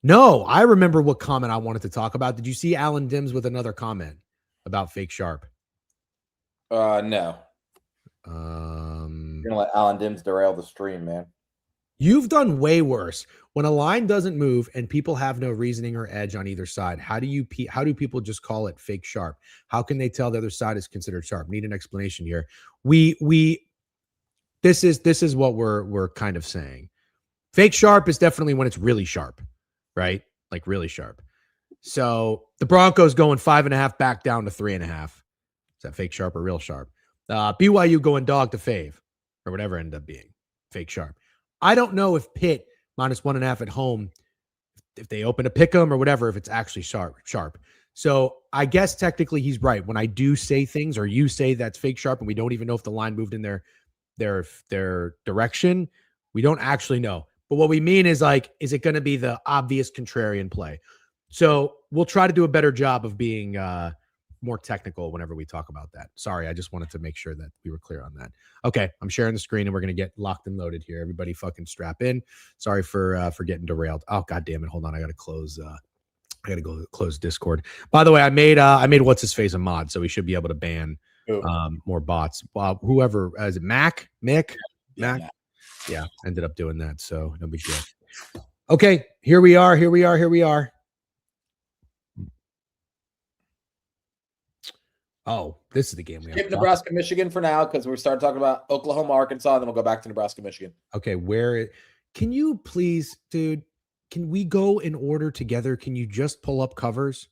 no, I remember what comment I wanted to talk about. Did you see Alan Dims with another comment about Fake Sharp? No. You're gonna let Alan Dims derail the stream, man. You've done way worse. When a line doesn't move and people have no reasoning or edge on either side, how do people just call it fake sharp? How can they tell the other side is considered sharp? Need an explanation here. This is what we're kind of saying. Fake sharp is definitely when it's really sharp, right? Like really sharp. So the Broncos going 5.5 back down to 3.5. Is that fake sharp or real sharp? BYU going dog to fave or whatever it ended up being. Fake sharp. I don't know if Pitt -1.5 at home, if they open a pick 'em or whatever, if it's actually sharp. So I guess technically he's right. When I do say things or you say that's fake sharp and we don't even know if the line moved in their direction, we don't actually know. But what we mean is like, is it going to be the obvious contrarian play? So we'll try to do a better job of being more technical whenever we talk about that. Sorry, I just wanted to make sure that we were clear on that. Okay, I'm sharing the screen and we're going to get locked and loaded here. Everybody fucking strap in. Sorry for getting derailed. Oh, God damn it. Hold on. I got to close. I got to go close Discord. By the way, I made what's his face a mod, so we should be able to ban more bots. Whoever, is it Mac? Mick? Mac? Yeah, ended up doing that, so no big deal. Okay, here we are. Oh, this is the game we have. Skip Nebraska, Michigan for now because we started talking about Oklahoma, Arkansas, then we'll go back to Nebraska, Michigan. Okay, can you please, dude, can we go in order together? Can you just pull up covers?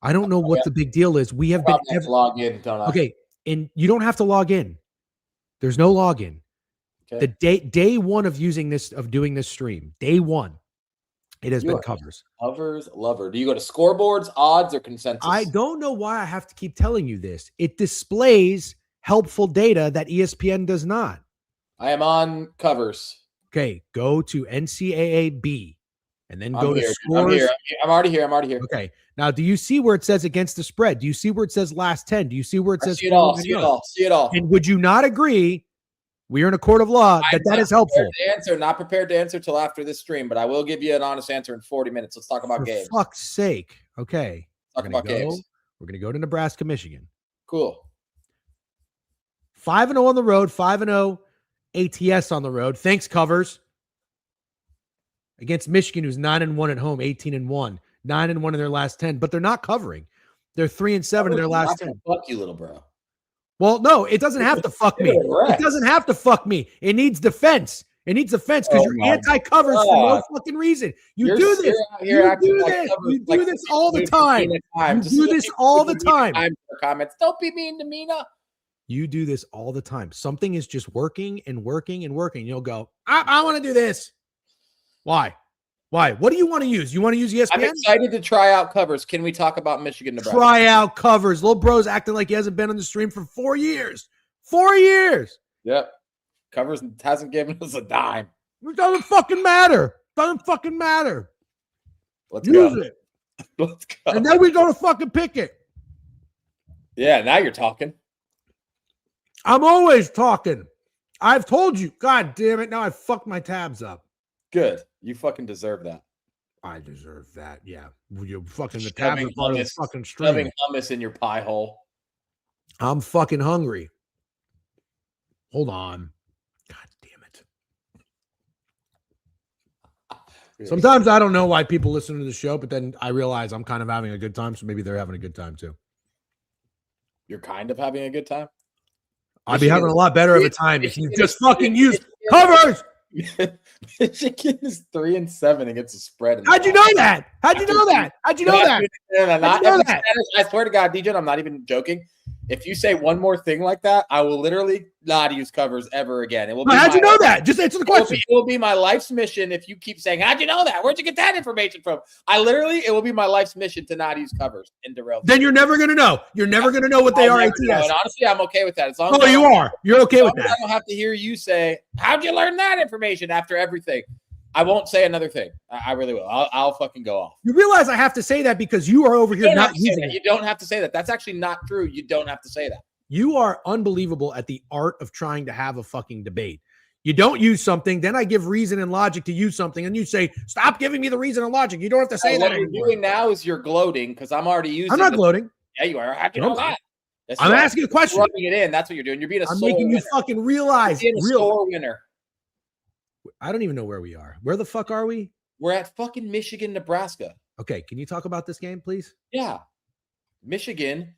I don't know what the big deal is. We have been log in, don't I? Okay, and you don't have to log in. There's no login. Okay. The day one of doing this stream, day one, it has been covers. Covers lover. Do you go to scoreboards, odds, or consensus? I don't know why I have to keep telling you this. It displays helpful data that ESPN does not. I am on covers. Okay, go to NCAA-B and then go to scores. I'm here. I'm already here. Okay. Now, do you see where it says against the spread? Do you see where it says last 10? Do you see where it says see it all? And would you not agree? We are in a court of law that is helpful. Not prepared to answer till after this stream, but I will give you an honest answer in 40 minutes. Let's talk about games. For fuck's sake. Okay. Talk about games. We're going to go to Nebraska, Michigan. Cool. 5-0 on the road, 5-0 ATS on the road. Thanks, covers. Against Michigan, who's 9-1 at home, 18-1. 9-1 in their last 10, but they're not covering. They're 3-7 in their last 10. Fuck you, little bro. Well, no, it doesn't have to fuck me. It doesn't have to fuck me. It needs defense. It needs a fence because you're anti-covers for no fucking reason. You do this. You do this all the time. You do this all the time. Comments. Don't be mean to Mina. You do this all the time. Something is just working and working and working. You'll go, I want to do this. Why? What do you want to use? You want to use ESPN? I'm excited to try out covers. Can we talk about Michigan, Nebraska? Try out covers. Little bro's acting like he hasn't been on the stream for 4 years. 4 years. Yep. Covers hasn't given us a dime. It doesn't fucking matter. Let's use it. Let's go. And then we go to fucking pick it. Yeah, now you're talking. I'm always talking. I've told you. God damn it. Now I fucked my tabs up. Good. You fucking deserve that. I deserve that. Yeah. You fucking the tabs are part of the fucking stream. Shoving hummus in your pie hole. I'm fucking hungry. Hold on. God damn it. Sometimes I don't know why people listen to the show, but then I realize I'm kind of having a good time, so maybe they're having a good time too. You're kind of having a good time? I'd be having a lot better of a time if you just fucking use covers. Michigan is 3-7 against the spread. How'd you know that? How'd you know that? I swear to God, DJ, I'm not even joking. If you say one more thing like that, I will literally not use covers ever again. It will. How'd you know that? Just answer the question. It will be my life's mission if you keep saying, "How'd you know that? Where'd you get that information from?" It will be my life's mission to not use covers and derail. Then you're never gonna know. You're never gonna know what they are. And honestly, I'm okay with that. As long as you are. You're okay with that. I don't have to hear you say, "How'd you learn that information?" After everything. I won't say another thing. I really will. I'll fucking go off. You realize I have to say that because you are over here not using it. You don't have to say that. That's actually not true. You don't have to say that. You are unbelievable at the art of trying to have a fucking debate. You don't use something, then I give reason and logic to use something, and you say, stop giving me the reason and logic. You don't have to say that anymore. What you're doing now is you're gloating because I'm already using it. I'm not gloating. Yeah, you are. How'd you know that? I'm asking a question. You're rubbing it in. That's what you're doing. You're being a I'm making you fucking realize. You're being a sore winner. I don't even know where we are. Where the fuck are we? We're at fucking Michigan, Nebraska. Okay, can you talk about this game, please? Yeah. Michigan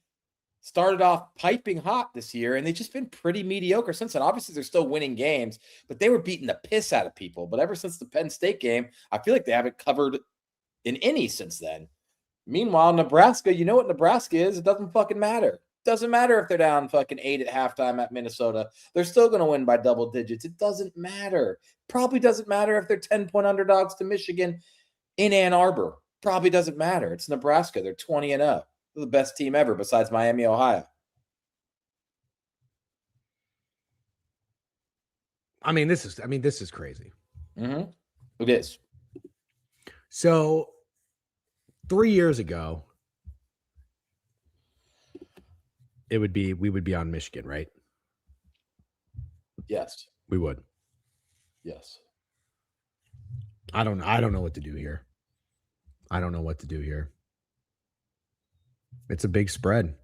started off piping hot this year, and they've just been pretty mediocre since then. Obviously, they're still winning games, but they were beating the piss out of people. But ever since the Penn State game, I feel like they haven't covered in any since then. Meanwhile, Nebraska, you know what Nebraska is? It doesn't fucking matter. Doesn't matter if they're down fucking 8 at halftime at Minnesota. They're still going to win by double digits. It doesn't matter. Probably doesn't matter if they're 10-point underdogs to Michigan in Ann Arbor. Probably doesn't matter. It's Nebraska. They're 20-0. They're the best team ever besides Miami, Ohio. This is crazy. Mm-hmm. It is. So 3 years ago, we would be on Michigan, right? Yes. We would. Yes. I don't know what to do here. It's a big spread.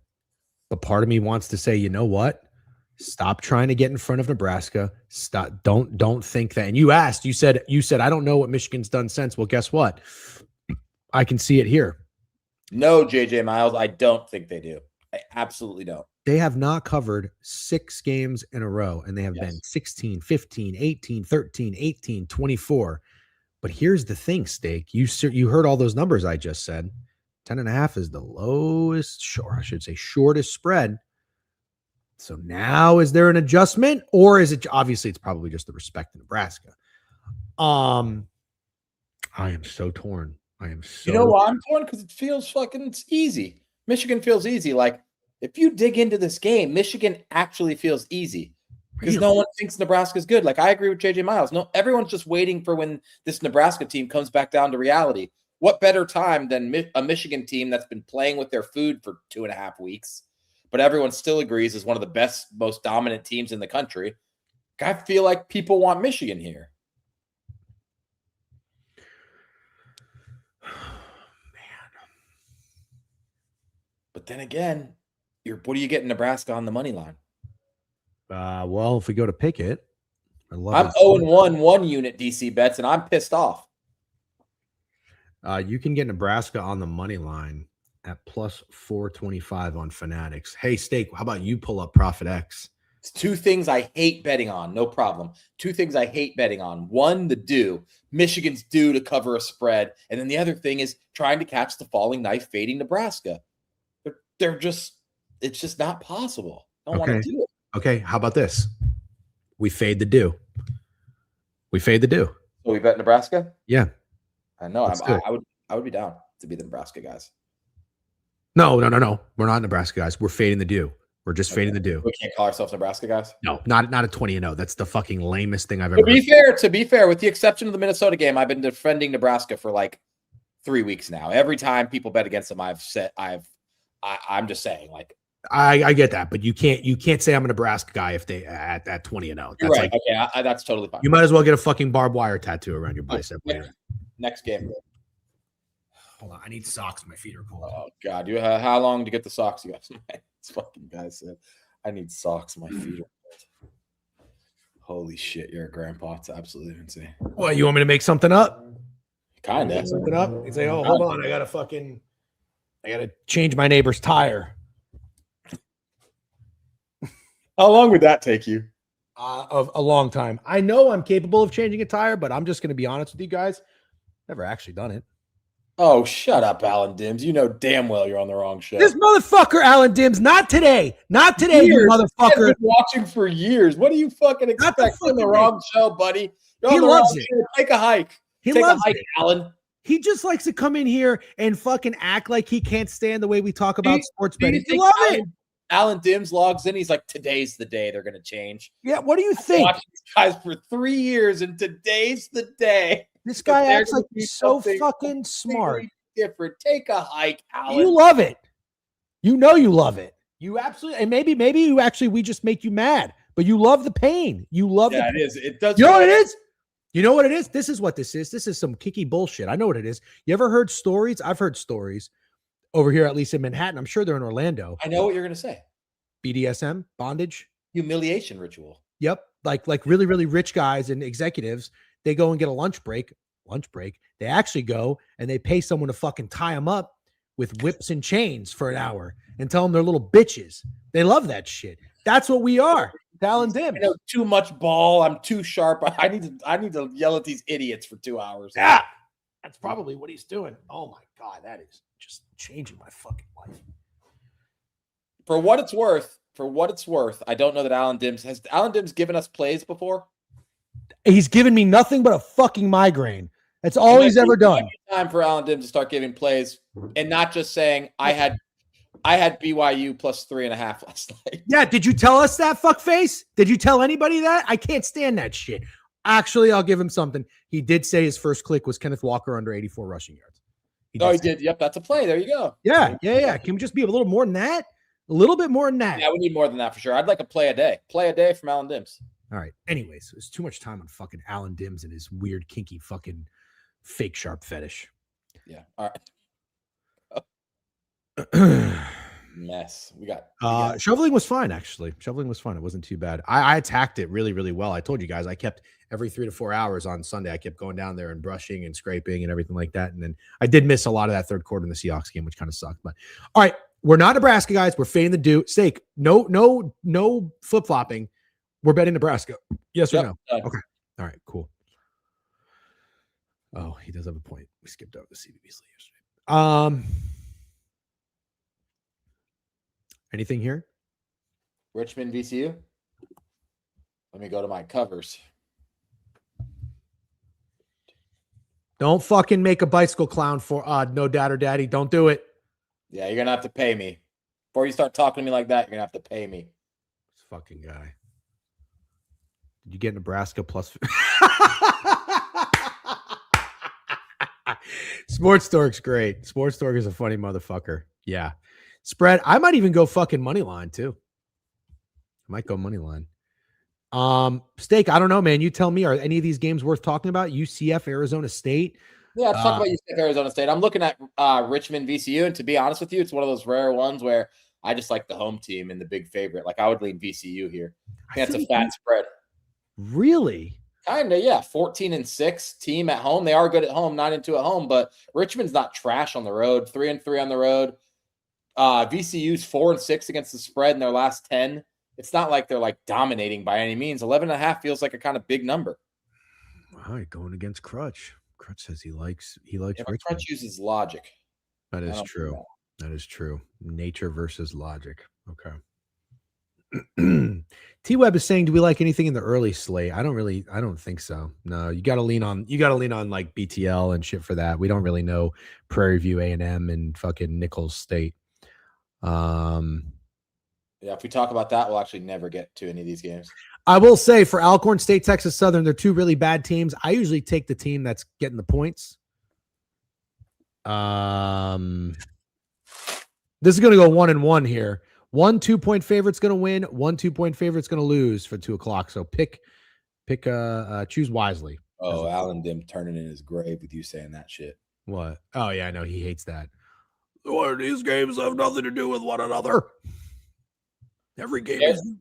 But part of me wants to say, you know what? Stop trying to get in front of Nebraska. Stop. Don't think that. And you said, I don't know what Michigan's done since. Well, guess what? I can see it here. No, JJ Miles, I don't think they do. I absolutely don't. They have not covered 6 games in a row, and they have been 16, 15, 18, 13, 18, 24. But here's the thing, Steak. You heard all those numbers I just said. 10.5 is the lowest, or I should say shortest spread. So now is there an adjustment, or is it obviously it's probably just the respect to Nebraska? I am so torn. You know why I'm torn? Because it feels it's easy. Michigan feels easy. Like, if you dig into this game, Michigan actually feels easy because no one thinks Nebraska's good. Like, I agree with JJ Miles. No, everyone's just waiting for when this Nebraska team comes back down to reality. What better time than a Michigan team that's been playing with their food for 2.5 weeks, but everyone still agrees is one of the best, most dominant teams in the country. I feel like people want Michigan here. But then again, what do you get in Nebraska on the money line? Well, if we go to Pickett, I'm 0-1 one unit DC bets, and I'm pissed off. You can get Nebraska on the money line at plus 425 on Fanatics. Hey, Steak, how about you pull up Profit X? It's two things I hate betting on. No problem. Two things I hate betting on. One, the due. Michigan's due to cover a spread. And then the other thing is trying to catch the falling knife fading Nebraska. They're just, it's just not possible. I don't want to do it. Okay. How about this? We fade the due. So we bet Nebraska? Yeah. I know. I would be down to be the Nebraska guys. No. We're not Nebraska guys. We're fading the due. We're just fading the due. We can't call ourselves Nebraska guys? No, not a 20-0. That's the fucking lamest thing I've ever heard. To be fair, with the exception of the Minnesota game, I've been defending Nebraska for like 3 weeks now. Every time people bet against them, I'm just saying, like, I get that, but you can't say I'm a Nebraska guy if they at 20-0. That's right. Like, okay, that's totally fine. You might as well get a fucking barbed wire tattoo around your bicep. Next game. Hold on, I need socks. My feet are cold. Oh God, how long to get the socks? You guys, this fucking guy said, "I need socks. My feet are cold." Holy shit, you're a grandpa. It's absolutely insane. What, you want me to make something up? Kinda. Something up. You say, "Oh, hold on, I gotta change my neighbor's tire." How long would that take you? Of a long time. I know I'm capable of changing a tire, but I'm just going to be honest with you guys. Never actually done it. Oh, shut up, Alan Dims. You know damn well you're on the wrong show. This motherfucker, Alan Dims, not today. Not today, you motherfucker. I've been watching for years. What do you fucking expect on the wrong show, buddy? He loves it. Take a hike. Take a hike, Alan. He just likes to come in here and fucking act like he can't stand the way we talk about sports betting. You love it. Alan Dims logs in. He's like, today's the day they're going to change. Yeah, what do you think? I've watched these guys for 3 years, and today's the day. This guy acts like he's so fucking smart. Different. Take a hike, Alan. You love it. You know you love it. You absolutely, and maybe you actually, we just make you mad, but you love the pain. You love it. Yeah, it is. It does. You know what it is? You know what it is? This is what this is. This is some kicky bullshit. I know what it is. You ever heard stories? I've heard stories over here, at least in Manhattan. I'm sure they're in Orlando. I know what you're going to say. BDSM, bondage, humiliation ritual. Yep. Like really, really rich guys and executives, they go and get a lunch break. They actually go and they pay someone to fucking tie them up with whips and chains for an hour and tell them they're little bitches. They love that shit. That's what we are. Alan Dims. I know too much ball. I'm too sharp. I need to yell at these idiots for 2 hours. Yeah. That's probably what he's doing. Oh my God. That is just changing my fucking life. For what it's worth, I don't know that Alan Dims has given us plays before. He's given me nothing but a fucking migraine. That's all he's ever done. Time for Alan Dims to start giving plays and not just saying I had BYU plus 3.5 last night. Yeah, did you tell us that, fuckface? Did you tell anybody that? I can't stand that shit. Actually, I'll give him something. He did say his first click was Kenneth Walker under 84 rushing yards. He did. Yep, that's a play. There you go. Yeah. Can we just be a little more than that? A little bit more than that. Yeah, we need more than that for sure. I'd like a play a day. Play a day from Alan Dims. All right. Anyways, there's too much time on fucking Alan Dims and his weird, kinky, fucking fake sharp fetish. Yeah. All right. Mess. We got shoveling was fine, actually. Shoveling was fun. It wasn't too bad. I attacked it really, really well. I told you guys I kept every 3 to 4 hours on Sunday. I kept going down there and brushing and scraping and everything like that. And then I did miss a lot of that third quarter in the Seahawks game, which kind of sucked. But all right, we're not Nebraska guys. We're fading the due. Steak. No flip-flopping. We're betting Nebraska. Yes or no? Okay. All right, cool. Oh, he does have a point. We skipped over the CBB yesterday. Anything here? Richmond VCU. Let me go to my covers. Don't fucking make a bicycle clown for no dad or daddy. Don't do it. Yeah, you're gonna have to pay me. Before you start talking to me like that, you're gonna have to pay me. This fucking guy. Did you get Nebraska plus? Sports Dork's great. Sports Dork is a funny motherfucker. Yeah. Spread. I might even go fucking money line too. I might go money line. Steak. I don't know, man. You tell me. Are any of these games worth talking about? UCF, Arizona State. Yeah, let's talk about UCF, Arizona State. I'm looking at Richmond VCU, and to be honest with you, it's one of those rare ones where I just like the home team and the big favorite. Like I would lean VCU here. I think that's a fat spread. Really? Kind of, yeah. 14-6 team at home. They are good at home, 9-2 at home, but Richmond's not trash on the road. 3-3 on the road. VCU's 4-6 against the spread in their last 10 It's not like they're like dominating by any means. 11.5 feels like a kind of big number. All right, going against Crutch. Crutch says he likes Yeah, but Richmond. Crunch uses logic. That is true. That is true. Nature versus logic. Okay. T-Web is saying, do we like anything in the early slate? I don't think so. No, you got to lean on like BTL and shit for that. We don't really know Prairie View A&M and fucking Nichols State. Yeah, if we talk about that, we'll actually never get to any of these games. I will say for Alcorn State, Texas Southern, they're two really bad teams. I usually take the team that's getting the points. This is going to go 1-1 here. 1 2-point favorite's going to win. 1 2-point favorite's going to lose for 2:00. So choose wisely. Oh, Alan Dim turning in his grave with you saying that shit. What? Oh yeah, I know he hates that. These games have nothing to do with one another. Every game is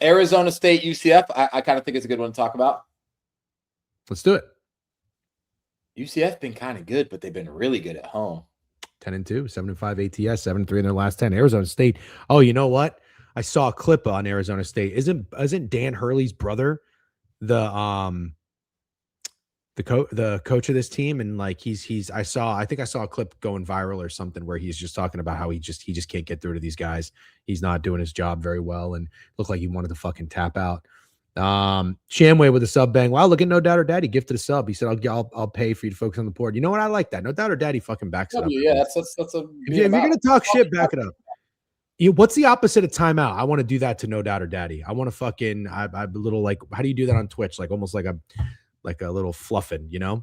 Arizona State UCF. I kind of think it's a good one to talk about. Let's do it. UCF been kind of good, but they've been really good at home. 10-2, 7-5 ATS, 7-3 in their last 10. Arizona State. Oh, you know what? I saw a clip on Arizona State. Isn't Dan Hurley's brother the coach of this team? And like I think I saw a clip going viral or something where he's just talking about how he just can't get through to these guys. He's not doing his job very well and looked like he wanted to fucking tap out. Shamway with a sub bang. Wow, look at No Doubter Daddy gifted a sub. He said, I'll pay for you to focus on the board. You know what? I like that. No Doubter Daddy fucking backs it up. Yeah, that's if you're gonna talk shit, back it up. What's the opposite of timeout? I want to do that to No Doubter Daddy. I want to fucking I'm a little like, how do you do that on Twitch? Like almost like a little fluffing, you know?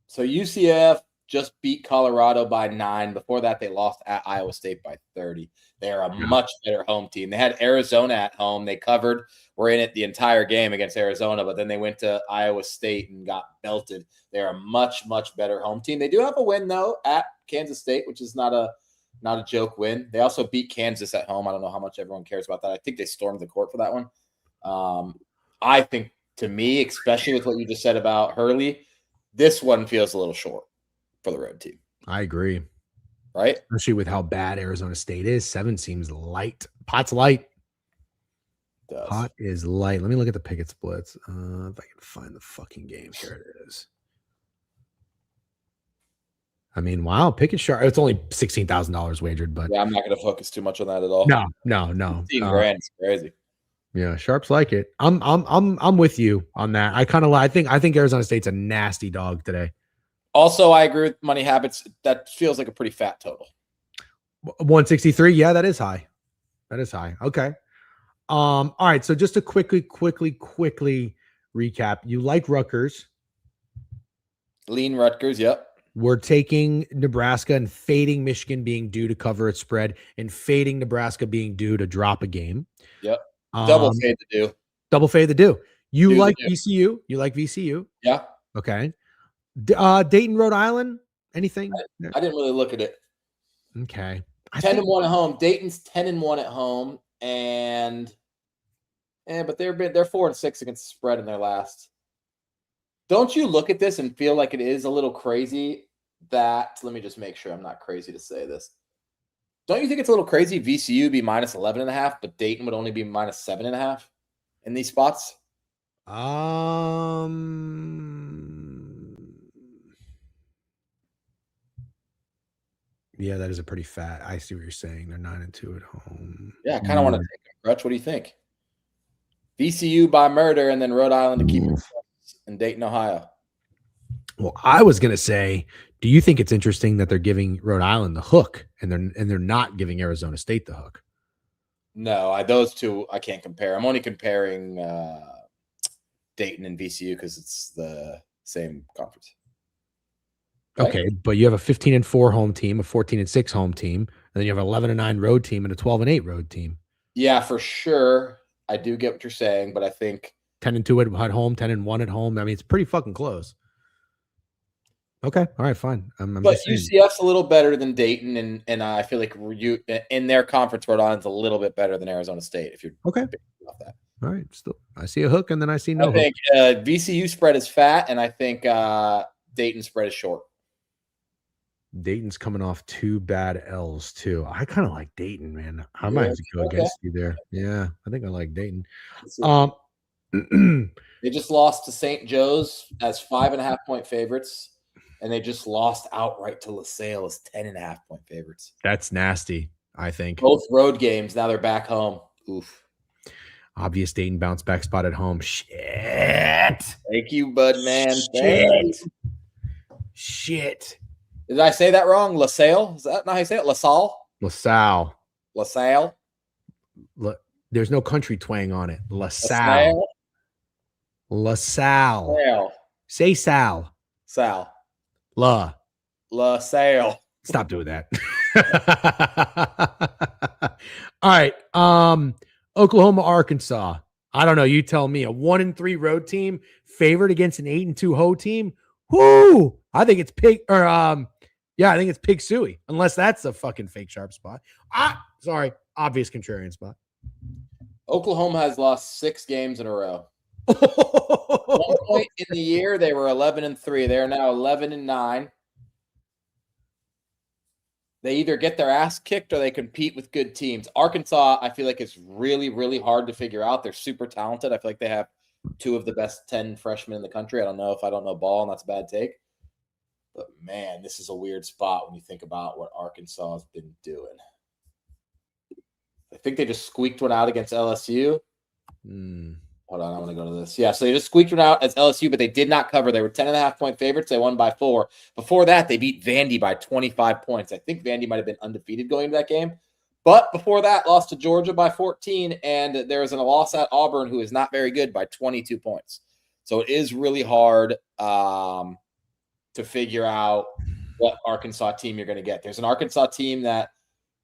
So UCF just beat Colorado by 9. Before that, they lost at Iowa State by 30. They are a much better home team. They had Arizona at home. They covered, were in it the entire game against Arizona, but then they went to Iowa State and got belted. They're a much, much better home team. They do have a win, though, at Kansas State, which is not a joke win. They also beat Kansas at home. I don't know how much everyone cares about that. I think they stormed the court for that one. I think, to me, especially with what you just said about Hurley, this one feels a little short for the road team. I agree. Right? Especially with how bad Arizona State is. 7 seems light. Pot's light. Pot is light. Let me look at the picket splits. If I can find the fucking game. Here it is. I mean, wow, picket sharp. It's only $16,000 wagered, but yeah, I'm not going to focus too much on that at all. No. 15 grand is crazy. Yeah, sharps like it. I'm with you on that. I think Arizona State's a nasty dog today. Also, I agree with Money Habits. That feels like a pretty fat total. 163. Yeah, that is high. Okay. All right. So just to quickly recap. You like Rutgers. Lean Rutgers. Yep. We're taking Nebraska and fading Michigan being due to cover its spread and fading Nebraska being due to drop a game. Yep. Double fade the do. Double fade the do. You like VCU? You like VCU? Yeah. Okay. Dayton, Rhode Island. Anything? I didn't really look at it. Okay. 10-1 at home. Dayton's 10-1 at home, but they're 4-6 against the spread in their last. Don't you look at this and feel like it is a little crazy that? Let me just make sure I'm not crazy to say this. Don't you think it's a little crazy? VCU be minus 11.5, but Dayton would only be minus 7.5 in these spots. Yeah, that is a pretty fat. I see what you're saying. They're 9-2 at home. Yeah, I kind of want to take them. Crutch, what do you think? VCU by murder, and then Rhode Island to keep it in Dayton, Ohio. Well, I was gonna say, do you think it's interesting that they're giving Rhode Island the hook and they're not giving Arizona State the hook? No, those two I can't compare. I'm only comparing Dayton and VCU because it's the same conference. Right? Okay, but you have a 15-4 home team, a 14-6 home team, and then you have an 11-9 road team and a 12-8 road team. Yeah, for sure. I do get what you're saying, but I think 10-2 at home, 10-1 at home. I mean, it's pretty fucking close. Okay, all right, fine. But UCF's a little better than Dayton, and I feel like you in their conference, Rhode Island's a little bit better than Arizona State. If you're okay off that. All right, still I see a hook, and then I see no. I think VCU spread is fat, and I think Dayton spread is short. Dayton's coming off 2 bad L's too. I kind of like Dayton, man. I might Yeah, have to go okay. against you there. Yeah, I think I like Dayton. Let's see. Um, They just lost to St. Joe's as 5.5-point favorites, and they just lost outright to LaSalle as 10.5-point favorites. that's nasty, I think. Both road games. Now they're back home. Oof. Obvious Dayton bounce back spot at home. Shit. Thank you, bud, man. Shit. Did I say that wrong? LaSalle? Is that not how you say it? LaSalle? LaSalle. LaSalle? There's no country twang on it. LaSalle. LaSalle. LaSalle. Say Sal. Sal. LaSalle. Stop doing that. All right. Oklahoma, Arkansas. I don't know. You tell me. A 1-3 road team favored against an 8-2 hoe team. Whoo! I think it's pig I think it's pig suey. Unless that's a fucking fake sharp spot. Sorry, obvious contrarian spot. Oklahoma has lost 6 games in a row. 1 point in the year, they were 11-3. They are now 11-9. They either get their ass kicked or they compete with good teams. Arkansas, I feel like it's really, really hard to figure out. They're super talented. I feel like they have 2 of the best 10 freshmen in the country. I don't know ball, and that's a bad take. But, man, this is a weird spot when you think about what Arkansas has been doing. I think they just squeaked one out against LSU. Hold on, I want to go to this. Yeah, so they just squeaked one out as LSU, but they did not cover. They were 10.5-point favorites. They won by 4. Before that, they beat Vandy by 25 points. I think Vandy might have been undefeated going into that game. But before that, lost to Georgia by 14, and there was a loss at Auburn, who is not very good, by 22 points. So it is really hard to figure out what Arkansas team you're going to get. There's an Arkansas team that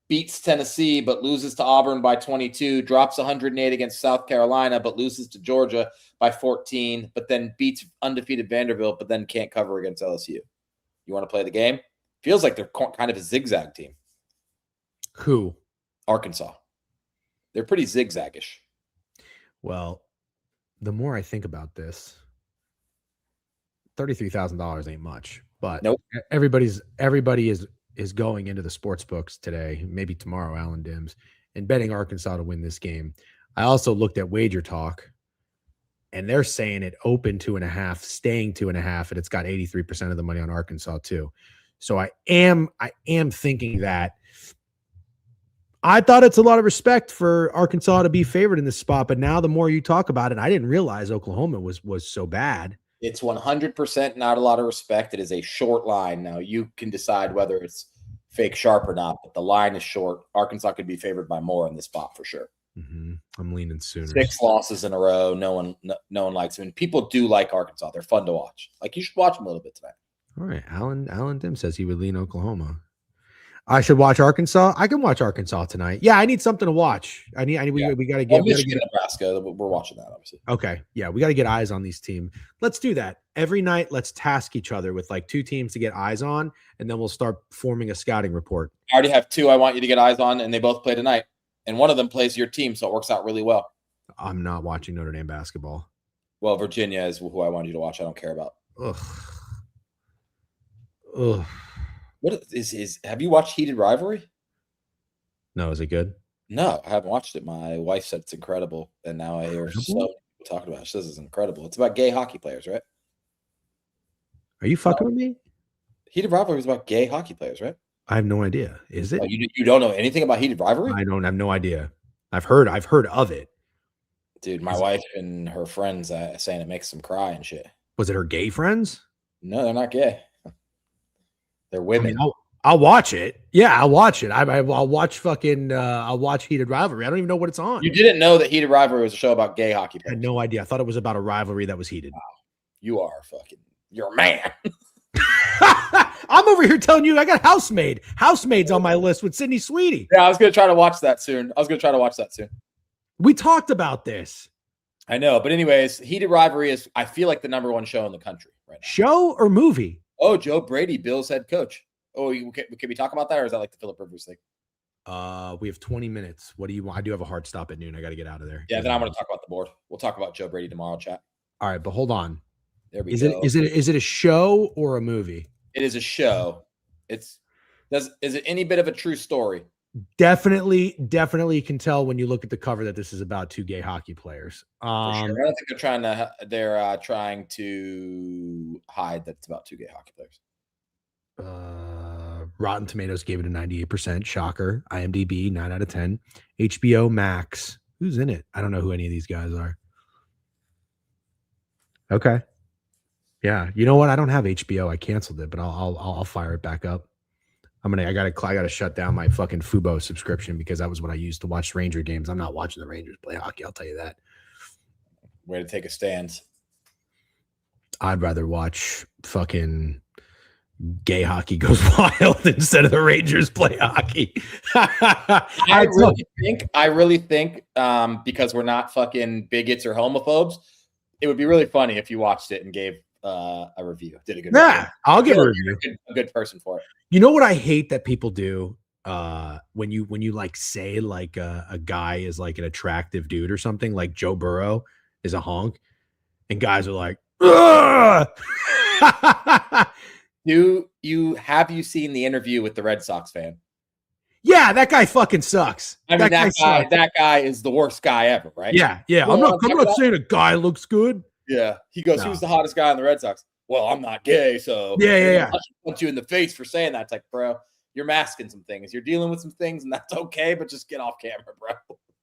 beats Tennessee but loses to Auburn by 22, drops 108 against South Carolina but loses to Georgia by 14, but then beats undefeated Vanderbilt but then can't cover against LSU. You want to play the game? Feels like they're kind of a zigzag team. Who? Arkansas. They're pretty zigzaggish. Well, the more I think about this, $33,000 ain't much, but nope. Everybody is going into the sports books today, maybe tomorrow, Alan Dims, and betting Arkansas to win this game. I also looked at Wager Talk, and they're saying it open 2.5, staying 2.5, and it's got 83% of the money on Arkansas too. So I am thinking that I thought it's a lot of respect for Arkansas to be favored in this spot, but now the more you talk about it, I didn't realize Oklahoma was so bad. It's 100% not a lot of respect. It is a short line. Now, you can decide whether it's fake sharp or not, but the line is short. Arkansas could be favored by more in this spot for sure. I'm leaning Sooners. 6 losses in a row. No one likes them. And people do like Arkansas. They're fun to watch. Like, you should watch them a little bit tonight. All right. Alan Dim says he would lean Oklahoma. I should watch Arkansas. I can watch Arkansas tonight. Yeah, I need something to watch. We got to get Michigan, Nebraska. We're watching that, obviously. Okay. Yeah, we got to get eyes on these teams. Let's do that. Every night, let's task each other with like 2 teams to get eyes on, and then we'll start forming a scouting report. I already have 2 I want you to get eyes on, and they both play tonight. And one of them plays your team, so it works out really well. I'm not watching Notre Dame basketball. Well, Virginia is who I want you to watch. I don't care about. Ugh. What is have you watched Heated Rivalry? No, is it good? No, I haven't watched it. My wife said it's incredible, and now I hear so many people talking about it. She says it's incredible. It's about gay hockey players, right? Are you fucking with me? Heated Rivalry is about gay hockey players, right? I have no idea. Is it? Oh, you don't know anything about Heated Rivalry? I don't have no idea. I've heard of it. Dude, my wife and her friends saying it makes them cry and shit. Was it her gay friends? No, they're not gay. They're women. I mean, I'll watch it. Yeah, I'll watch it. I'll watch fucking. I'll watch Heated Rivalry. I don't even know what it's on. You didn't know that Heated Rivalry was a show about gay hockey players? I had no idea. I thought it was about a rivalry that was heated. Wow. You're a man. I'm over here telling you I got Housemaids on my list with Sydney Sweetie. Yeah, I was going to try to watch that soon. We talked about this. I know. But anyways, Heated Rivalry is, I feel like, the number 1 show in the country right now. Show or movie? Oh, Joe Brady, Bill's head coach. Oh, can we talk about that, or is that like the Philip Rivers thing? We have 20 minutes. What do you want? I do have a hard stop at noon. I got to get out of there. Yeah, then I'm going to talk about the board. We'll talk about Joe Brady tomorrow, chat. All right, but hold on. There we go. Is it a show or a movie? It is a show. It's Is it any bit of a true story? Definitely you can tell when you look at the cover that this is about two gay hockey players. For sure. I don't think they're trying to hide that it's about two gay hockey players. Rotten Tomatoes gave it a 98%. Shocker. IMDb 9 out of 10. HBO Max. Who's in it? I don't know who any of these guys are. Okay. Yeah. You know what? I don't have HBO. I canceled it, but I'll fire it back up. I gotta shut down my fucking Fubo subscription because that was what I used to watch Ranger games. I'm not watching the Rangers play hockey. I'll tell you that. Way to take a stand. I'd rather watch fucking gay hockey goes wild instead of the Rangers play hockey. I really think because we're not fucking bigots or homophobes, it would be really funny if you watched it and gave a review. Did a good review. I'll give a review. A good person for it. You know what I hate that people do when you like say like a guy is like an attractive dude or something, like Joe Burrow is a honk, and guys are like, ugh! Have you seen the interview with the Red Sox fan? Yeah, that guy fucking sucks. I mean, that guy is the worst guy ever, right? Yeah. I'm not saying a guy looks good. Yeah. He goes, who's the hottest guy on the Red Sox? Well, I'm not gay, so yeah. I should punch you in the face for saying that. It's like, bro, you're masking some things. You're dealing with some things, and that's okay, but just get off camera, bro.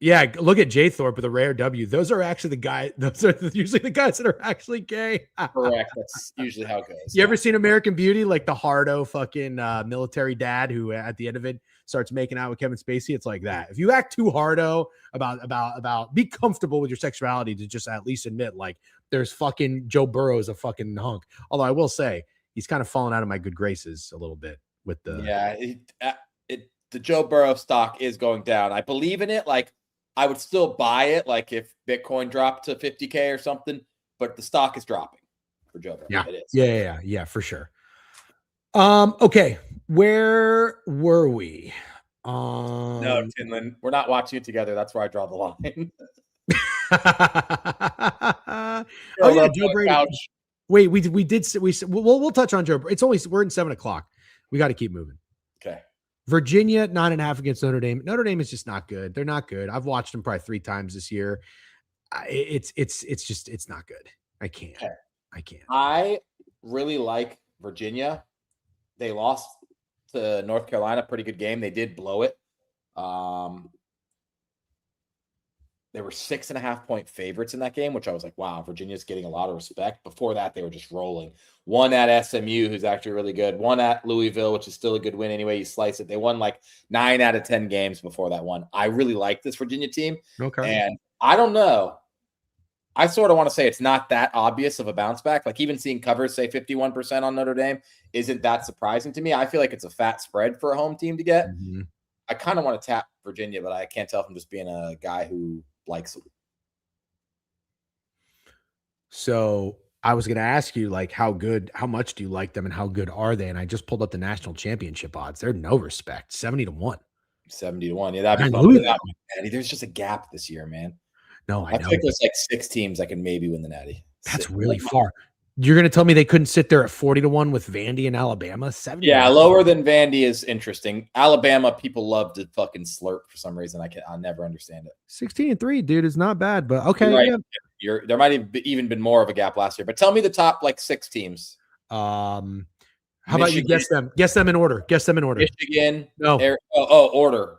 Yeah, look at Jay Thorpe with a rare W. Those are actually the guys. Those are usually the guys that are actually gay. Correct. That's usually how it goes. You ever seen American Beauty? Like the hardo fucking military dad who at the end of it starts making out with Kevin Spacey. It's like that. If you act too hardo about be comfortable with your sexuality to just at least admit like there's fucking Joe Burrow is a fucking hunk. Although I will say he's kind of fallen out of my good graces a little bit with the the Joe Burrow stock is going down. I believe in it. Like I would still buy it, like if Bitcoin dropped to 50K or something, but the stock is dropping for Joe Burrow. Yeah, it is. Yeah, for sure. Okay, where were we? No, Tinlin, we're not watching it together. That's where I draw the line. Oh yeah, Joe Brady. Couch. Wait, we'll touch on Joe. We're in 7:00. We got to keep moving. Okay. Virginia 9.5 against Notre Dame. Notre Dame is just not good. They're not good. I've watched them probably 3 times this year. It's not good. I can't. I really like Virginia. They lost to North Carolina. Pretty good game. They did blow it. They were 6.5-point favorites in that game, which I was like, wow, Virginia's getting a lot of respect. Before that, they were just rolling. One at SMU, who's actually really good. One at Louisville, which is still a good win anyway. You slice it. They won like 9 out of 10 games before that one. I really like this Virginia team. Okay. And I don't know. I sort of want to say it's not that obvious of a bounce back. Like even seeing covers say 51% on Notre Dame isn't that surprising to me. I feel like it's a fat spread for a home team to get. Mm-hmm. I kind of want to tap Virginia, but I can't tell from just being a guy who likes them. So I was going to ask you, like, how much do you like them and how good are they? And I just pulled up the national championship odds. They're no respect, 70-1. 70-1. Yeah, that'd be fun. There's just a gap this year, man. No, I know. think there's like 6 teams that can maybe win the Natty. That's really far. You're going to tell me they couldn't sit there at 40-1 with Vandy and Alabama? 70. Yeah, lower than Vandy is interesting. Alabama, people love to fucking slurp for some reason. I'll never understand it. 16-3, dude, is not bad, but okay. Right. Yeah. There might have even been more of a gap last year. But tell me the top like 6 teams. How about you guess them? Guess them in order. Michigan. No. Order.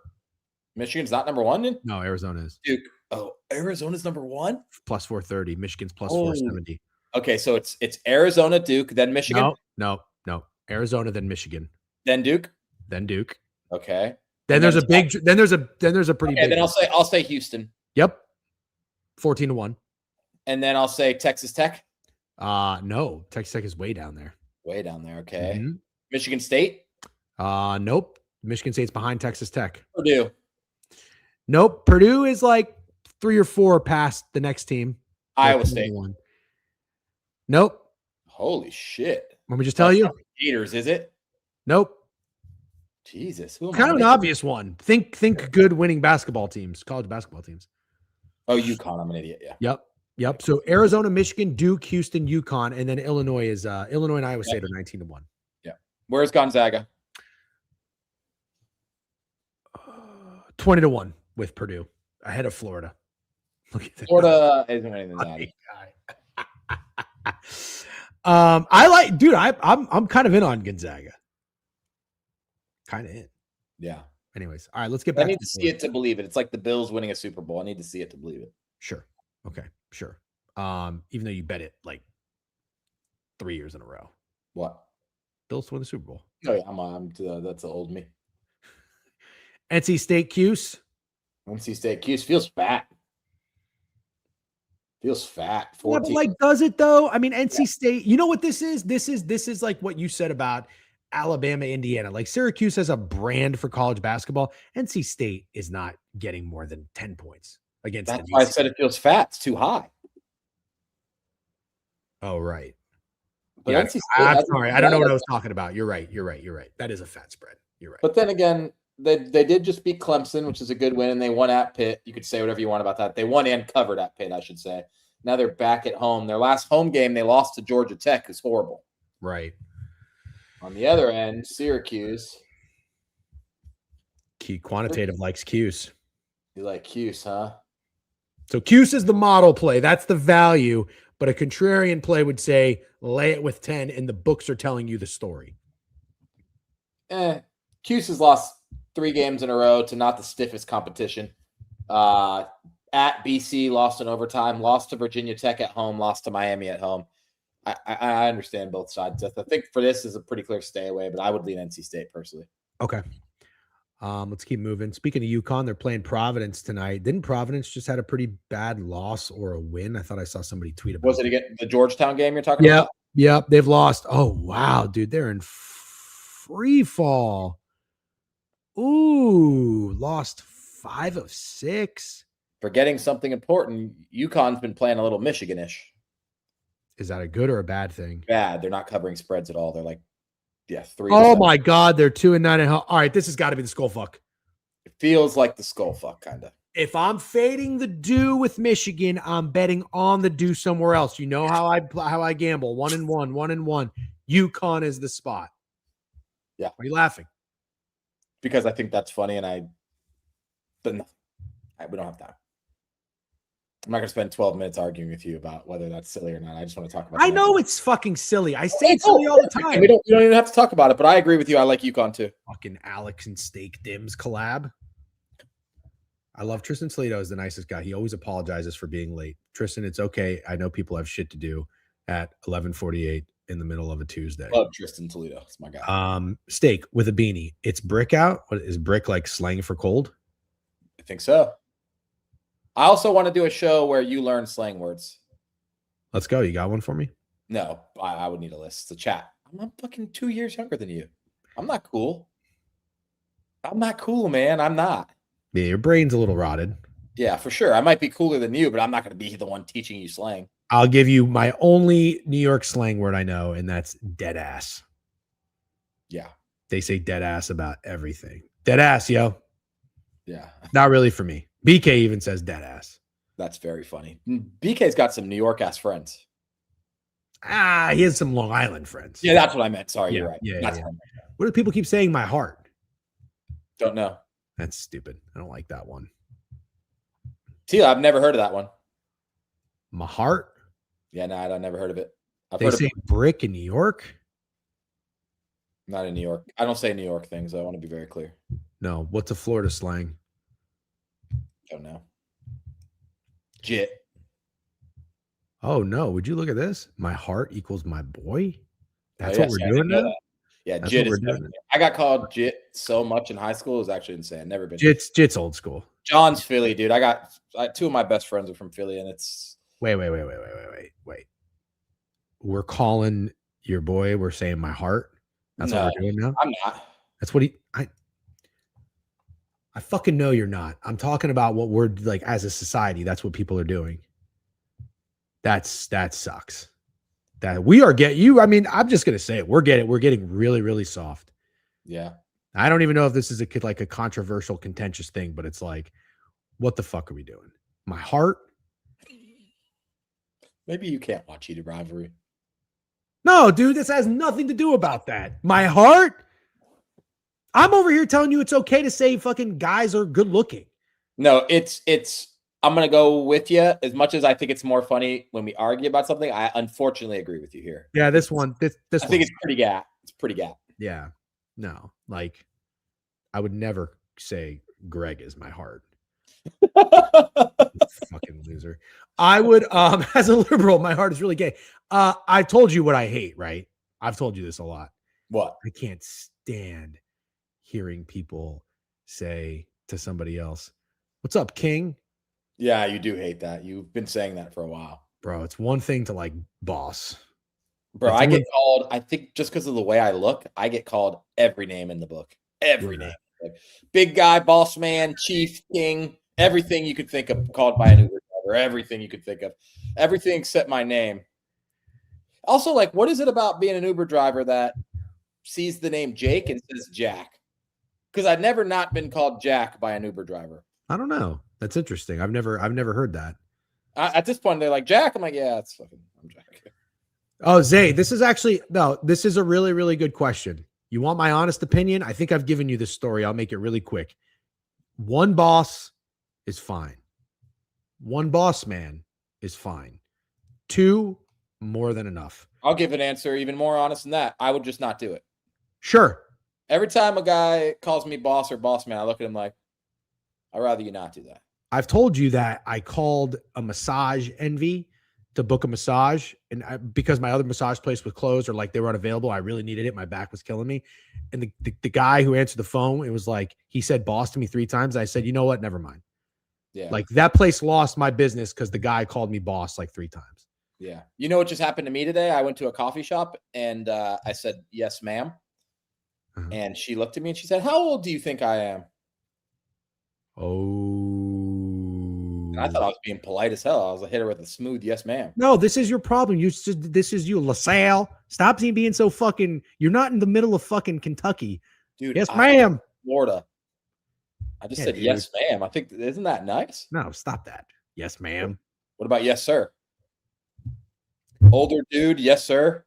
Michigan's not number 1 then? No, Arizona is. Duke. Oh, Arizona's number 1? Plus 430. Michigan's plus 470. Okay, so it's Arizona, Duke, then Michigan. No. Arizona, then Michigan, then Duke. Okay. Then there's a pretty big. Then I'll say Houston. Yep. 14-1. And then I'll say Texas Tech. No, Texas Tech is way down there. Okay. Mm-hmm. Michigan State. Nope. Michigan State's behind Texas Tech. Purdue. Nope. Purdue is like 3 or 4 past the next team. Iowa State. Nope. Holy shit. Let me just tell you. Gators, is it? Nope. Jesus. Kind of an obvious one. Think good winning basketball teams, college basketball teams. Oh, UConn. I'm an idiot. Yeah. Yep. So Arizona, Michigan, Duke, Houston, UConn, and then Illinois and Iowa State are 19-1. Yeah. Where's Gonzaga? 20-1 with Purdue ahead of Florida. Look at that. Florida isn't winning the Natty. I like, dude. I'm kind of in on Gonzaga. Kind of in. Yeah. Anyways, all right. Let's get back. I need to see it to believe it. It's like the Bills winning a Super Bowl. I need to see it to believe it. Sure. Okay. Sure. Even though you bet it like 3 years in a row. What? Bills to win the Super Bowl. Oh yeah, that's old me. NC State Cuse. NC State Cuse feels fat. Feels fat. 14. Yeah, but like, does it though? I mean, NC State. You know what this is? This is like what you said about Alabama, Indiana. Like Syracuse has a brand for college basketball. NC State is not getting more than 10 points against. That's why I said it feels fat. It's too high. Oh, right. But Yeah, NC State, I'm sorry. I don't know what I was talking about. You're right. That is a fat spread. You're right. But then again, they did just beat Clemson, which is a good win, and they won at Pitt. You could say whatever you want about that. They won and covered at Pitt, I should say. Now they're back at home. Their last home game, they lost to Georgia Tech, is horrible. Right. On the other end, Syracuse. Key quantitative likes Cuse. You like Cuse, huh? So Cuse is the model play. That's the value. But a contrarian play would say lay it with 10, and the books are telling you the story. Cuse has lost 3 games in a row to not the stiffest competition. At BC, lost in overtime, lost to Virginia Tech at home, lost to Miami at home. I understand both sides. I think for this is a pretty clear stay away, but I would lean NC State personally. Okay. Let's keep moving. Speaking of UConn, they're playing Providence tonight. Didn't Providence just had a pretty bad loss or a win? I thought I saw somebody tweet about it. Was it again the Georgetown game you're talking about? Yep. They've lost. Oh, wow, dude. They're in free fall. Ooh, lost 5 of 6. Forgetting something important, UConn's been playing a little Michigan-ish. Is that a good or a bad thing? Bad. They're not covering spreads at all. They're like, 3. Oh my God, they're 2-9. All right, this has got to be the skull fuck. It feels like the skull fuck, kind of. If I'm fading the do with Michigan, I'm betting on the do somewhere else. You know how I gamble. 1-1, 1-1. UConn is the spot. Yeah. Why are you laughing? Because I think that's funny, and we don't have time. I'm not going to spend 12 minutes arguing with you about whether that's silly or not. I just want to talk about it. I know it's fucking silly. I say it's silly all the time. We don't even have to talk about it, but I agree with you. I like UConn too. Fucking Alex and Steak Dims collab. I love Tristan Toledo is the nicest guy. He always apologizes for being late. Tristan, it's okay. I know people have shit to do at 11:48 in the middle of a Tuesday. Love Tristan Toledo. It's my guy. Steak with a beanie. It's brick out. What is brick like slang for cold? I think so. I also want to do a show where you learn slang words. Let's go. You got one for me? No, I would need a list. It's a chat. I'm fucking 2 years younger than you. I'm not cool. I'm not cool, man. I'm not. Yeah, your brain's a little rotted. Yeah, for sure. I might be cooler than you, but I'm not going to be the one teaching you slang. I'll give you my only New York slang word I know, and that's dead ass. Yeah. They say dead ass about everything. Dead ass, yo. Yeah. Not really for me. BK even says dead ass. That's very funny. BK's got some New York ass friends. He has some Long Island friends. Yeah, that's what I meant. Sorry, Yeah, you're right. yeah. What do people keep saying? My heart. Don't know. That's stupid. I don't like that one. Tila, I've never heard of that one. My heart? Yeah, no, I've never heard of it. They say brick in New York? Not in New York. I don't say New York things. I want to be very clear. No. What's a Florida slang? Don't know. Jit. Oh, no. Would you look at this? My heart equals my boy? That's Oh, what we're doing now? Yeah, That's Jit what is we're doing. I got called Jit so much in high school. It was actually insane. Never been. Jit's old school. John's Philly, dude. I got 2 of my best friends are from Philly, and it's Wait. We're calling your boy. We're saying my heart. That's what we're doing now. I'm not. That's what I fucking know you're not. I'm talking about what we're like as a society. That's what people are doing. That sucks. That we are I mean, I'm just gonna say it. We're getting really, really soft. Yeah. I don't even know if this is a controversial, contentious thing, but it's like, what the fuck are we doing? My heart. Maybe you can't watch Heated Rivalry. No, dude, this has nothing to do about that. My heart. I'm over here telling you it's okay to say fucking guys are good looking. No, it's I'm gonna go with you. As much as I think it's more funny when we argue about something, I unfortunately agree with you here. Yeah, this I think it's pretty gap. It's pretty gap. Yeah. No, like I would never say Greg is my heart. Fucking loser. I would as a liberal, my heart is really gay. I told you what I hate, right? I've told you this a lot. What? I can't stand hearing people say to somebody else, "What's up, King?" Yeah, you do hate that. You've been saying that for a while. Bro, it's one thing to like boss. Bro, I get called, I think just because of the way I look, I get called every name in the book. Every name. Like, big guy, boss man, chief, king, everything you could think of called by an Uber driver. Everything you could think of. Everything except my name. Also, like, what is it about being an Uber driver that sees the name Jake and says Jack? Because I've never not been called Jack by an Uber driver. I don't know. That's interesting. I've never heard that. At this point, they're like, Jack. I'm like, yeah, it's fucking, I'm Jack. Oh, Zay, this is a really, really good question. You want my honest opinion? I think I've given you this story. I'll make it really quick. One boss is fine. One boss man is fine. Two, more than enough. I'll give an answer even more honest than that. I would just not do it. Sure. Every time a guy calls me boss or boss man, I look at him like, I'd rather you not do that. I've told you that I called a massage envy to book a massage, and because my other massage place was closed or like they were unavailable, I really needed it. My back was killing me. And the guy who answered the phone, it was like, he said boss to me 3 times. I said, you know what? Never mind. Yeah. Like that place lost my business because the guy called me boss like 3 times. Yeah. You know what just happened to me today? I went to a coffee shop and I said, yes, ma'am. Uh-huh. And she looked at me and she said, how old do you think I am? Oh. And I thought I was being polite as hell. I was a hit her with a smooth yes, ma'am. No, this is your problem. This is you, LaSalle. Stop being so fucking. You're not in the middle of fucking Kentucky, dude. Yes, ma'am. Florida. I just said dude. Yes, ma'am. I think isn't that nice? No, stop that. Yes, ma'am. What about yes, sir? Older dude, yes, sir.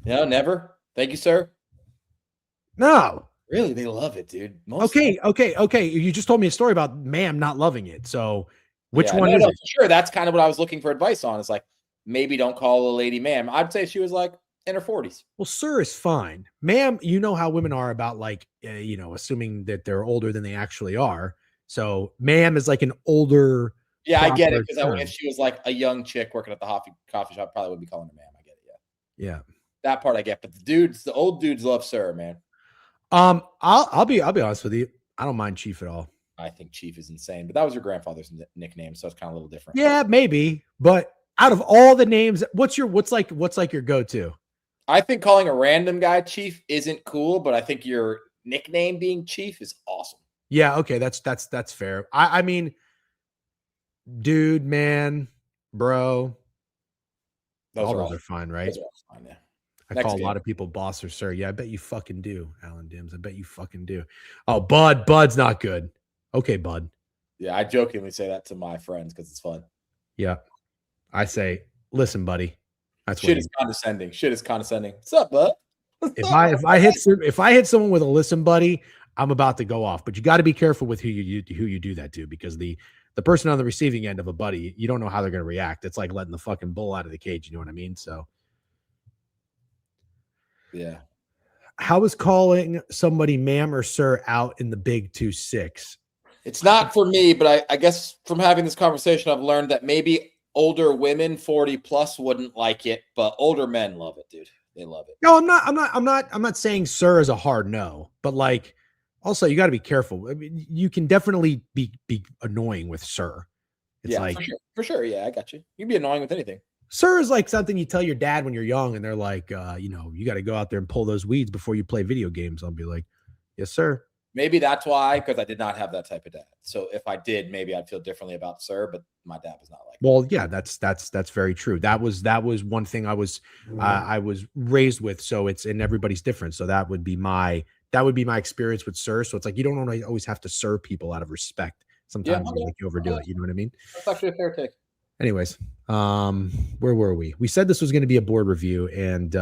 No, never. Thank you, sir. No. Really, they love it, dude. Okay. You just told me a story about ma'am not loving it. So which one is it? Sure, that's kind of what I was looking for advice on. It's like, maybe don't call a lady ma'am. I'd say she was like in her 40s. Well, sir is fine. Ma'am, you know how women are about like, assuming that they're older than they actually are. So ma'am is like an older. Yeah, I get it. Because if she was like a young chick working at the coffee shop, probably would be calling her ma'am. I get it. Yeah. That part I get. But the old dudes love sir, man. I'll be honest with you. I don't mind Chief at all. I think Chief is insane, but that was your grandfather's nickname, so it's kind of a little different. Yeah, maybe. But out of all the names, what's like your go-to? I think calling a random guy Chief isn't cool, but I think your nickname being Chief is awesome. Yeah, okay, that's fair. I mean, dude, man, bro. Those are fine, right? Those are all fine, yeah. I call a lot of people boss or sir. Yeah, I bet you fucking do, Alan Dims. I bet you fucking do. Oh, Bud. Bud's not good. Okay, Bud. Yeah, I jokingly say that to my friends because it's fun. Yeah. I say, listen, buddy. That's shit is condescending. Shit is condescending. What's up, bud? If I hit someone with a listen, buddy, I'm about to go off. But you got to be careful with who you do that to, because the person on the receiving end of a buddy, you don't know how they're going to react. It's like letting the fucking bull out of the cage. You know what I mean? So. Yeah. How is calling somebody ma'am or sir out in the big 2-6? It's not for me, but I guess from having this conversation, I've learned that maybe older women 40 plus wouldn't like it, but older men love it, dude. They love it. No, I'm not saying sir is a hard no, but like also you got to be careful. I mean, you can definitely be annoying with sir. It's like for sure. Yeah, I got you. You can be annoying with anything. Sir is like something you tell your dad when you're young and they're like, you got to go out there and pull those weeds before you play video games. I'll be like, yes, sir. Maybe that's why, because I did not have that type of dad. So if I did, maybe I'd feel differently about sir, but my dad was not like that. Well, yeah, that's very true. That was one thing I was raised with. So and everybody's different. So that would be my experience with sir. So it's like, you don't always have to serve people out of respect. Sometimes you overdo it. You know what I mean? That's actually a fair take. Anyways, where were we? We said this was going to be a board review, and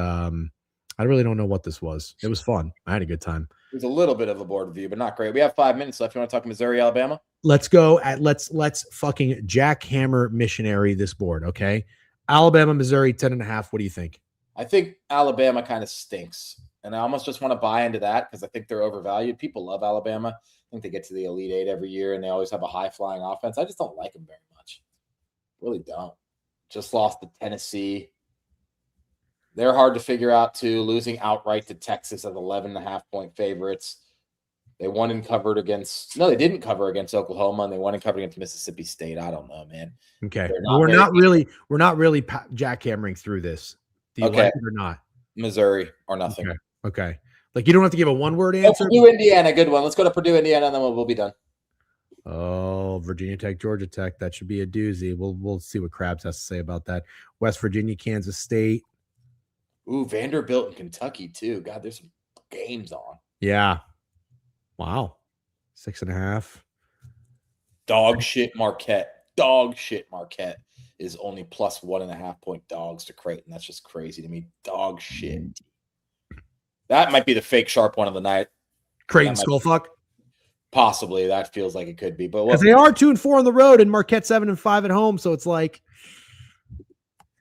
I really don't know what this was. It was fun. I had a good time. It was a little bit of a board review, but not great. We have 5 minutes left. You want to talk Missouri, Alabama? Let's go at let's fucking jackhammer missionary this board, okay? Alabama, Missouri, 10.5. What do you think? I think Alabama kind of stinks. And I almost just want to buy into that because I think they're overvalued. People love Alabama. I think they get to the Elite Eight every year, and they always have a high-flying offense. I just don't like them very much. Really don't. Just lost to Tennessee. They're hard to figure out, too, losing outright to Texas as 11.5-point favorites. They won and covered against – no, they didn't cover against Oklahoma, and they won and covered against Mississippi State. I don't know, man. Okay. We're not really jackhammering through this. Do you like it or not? Missouri or nothing. Okay. Like, you don't have to give a one-word answer. Purdue, Indiana, good one. Let's go to Purdue, Indiana, and then we'll be done. Oh, Virginia Tech, Georgia Tech. That should be a doozy. We'll see what Krabs has to say about that. West Virginia, Kansas State. Ooh, Vanderbilt and Kentucky, too. God, there's some games on. Yeah. Wow. 6.5. Dog shit Marquette. Dog shit Marquette is only plus 1.5-point dogs to Creighton. That's just crazy to me. Dog shit. That might be the fake sharp one of the night. Creighton Skullfuck? Possibly. That feels like it could be. But because they are 2-4 on the road and Marquette 7-5 at home. So it's like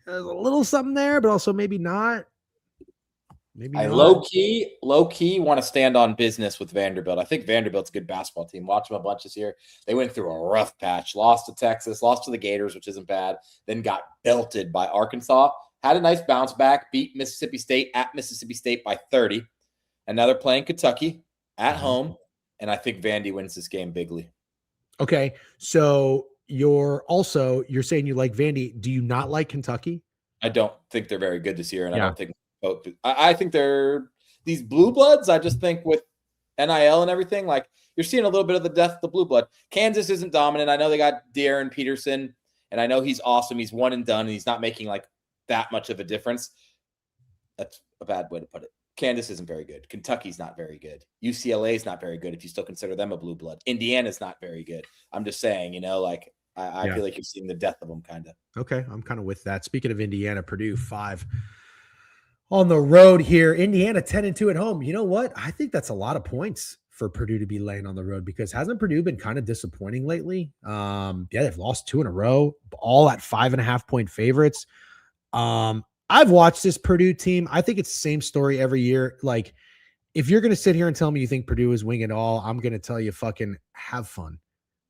there's a little something there, but also maybe not. I low key want to stand on business with Vanderbilt. I think Vanderbilt's a good basketball team. Watch them a bunch this year. They went through a rough patch, lost to Texas, lost to the Gators, which isn't bad, then got belted by Arkansas, had a nice bounce back, beat Mississippi State at Mississippi State by 30. And now they're playing Kentucky at home, and I think Vandy wins this game bigly. Okay, so you're saying you like Vandy. Do you not like Kentucky? I don't think they're very good this year, and I don't think I think they're these blue bloods. I just think with NIL and everything, like you're seeing a little bit of the death of the blue blood. Kansas isn't dominant. I know they got De'Aaron Peterson, and I know he's awesome. He's one and done, and he's not making like that much of a difference. That's a bad way to put it. Kansas isn't very good. Kentucky's not very good. UCLA is not very good if you still consider them a blue blood. Indiana's not very good. I'm just saying, like I feel like you're seeing the death of them kind of. Okay, I'm kind of with that. Speaking of Indiana, Purdue 5 on the road here. Indiana 10-2 at home. You know what? I think that's a lot of points for Purdue to be laying on the road because hasn't Purdue been kind of disappointing lately? They've lost 2 in a row, all at 5.5-point favorites. I've watched this Purdue team. I think it's the same story every year. Like, if you're going to sit here and tell me you think Purdue is winging it all, I'm going to tell you fucking have fun.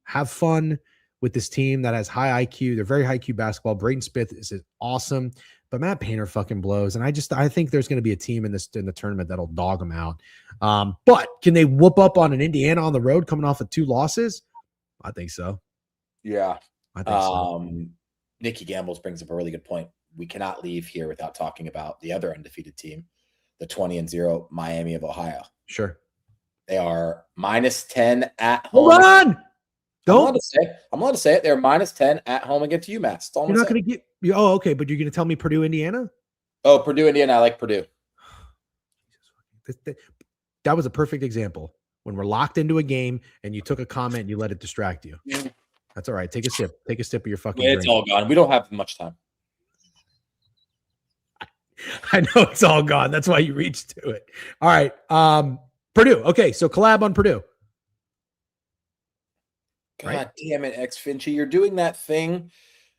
Have fun with this team that has high IQ. They're very high IQ basketball. Braden Smith is awesome, but Matt Painter fucking blows. And I think there's going to be a team in the tournament that'll dog them out. But can they whoop up on an Indiana on the road coming off of 2 losses? I think so. Yeah. I think so. Nikki Gambles brings up a really good point. We cannot leave here without talking about the other undefeated team, the 20-0 Miami of Ohio. Sure. They are -10 at home. Hold on. I'm allowed to say it. They're -10 at home against UMass. You're not going to get – oh, okay, but you're going to tell me Purdue, Indiana? Oh, Purdue, Indiana. I like Purdue. That was a perfect example. When we're locked into a game and you took a comment and you let it distract you. Yeah. That's all right. Take a sip. Take a sip of your fucking drink. It's all gone. We don't have much time. I know it's all gone. That's why you reached to it. All right. Purdue. Okay, so collab on Purdue. God damn it, X Finchy. You're doing that thing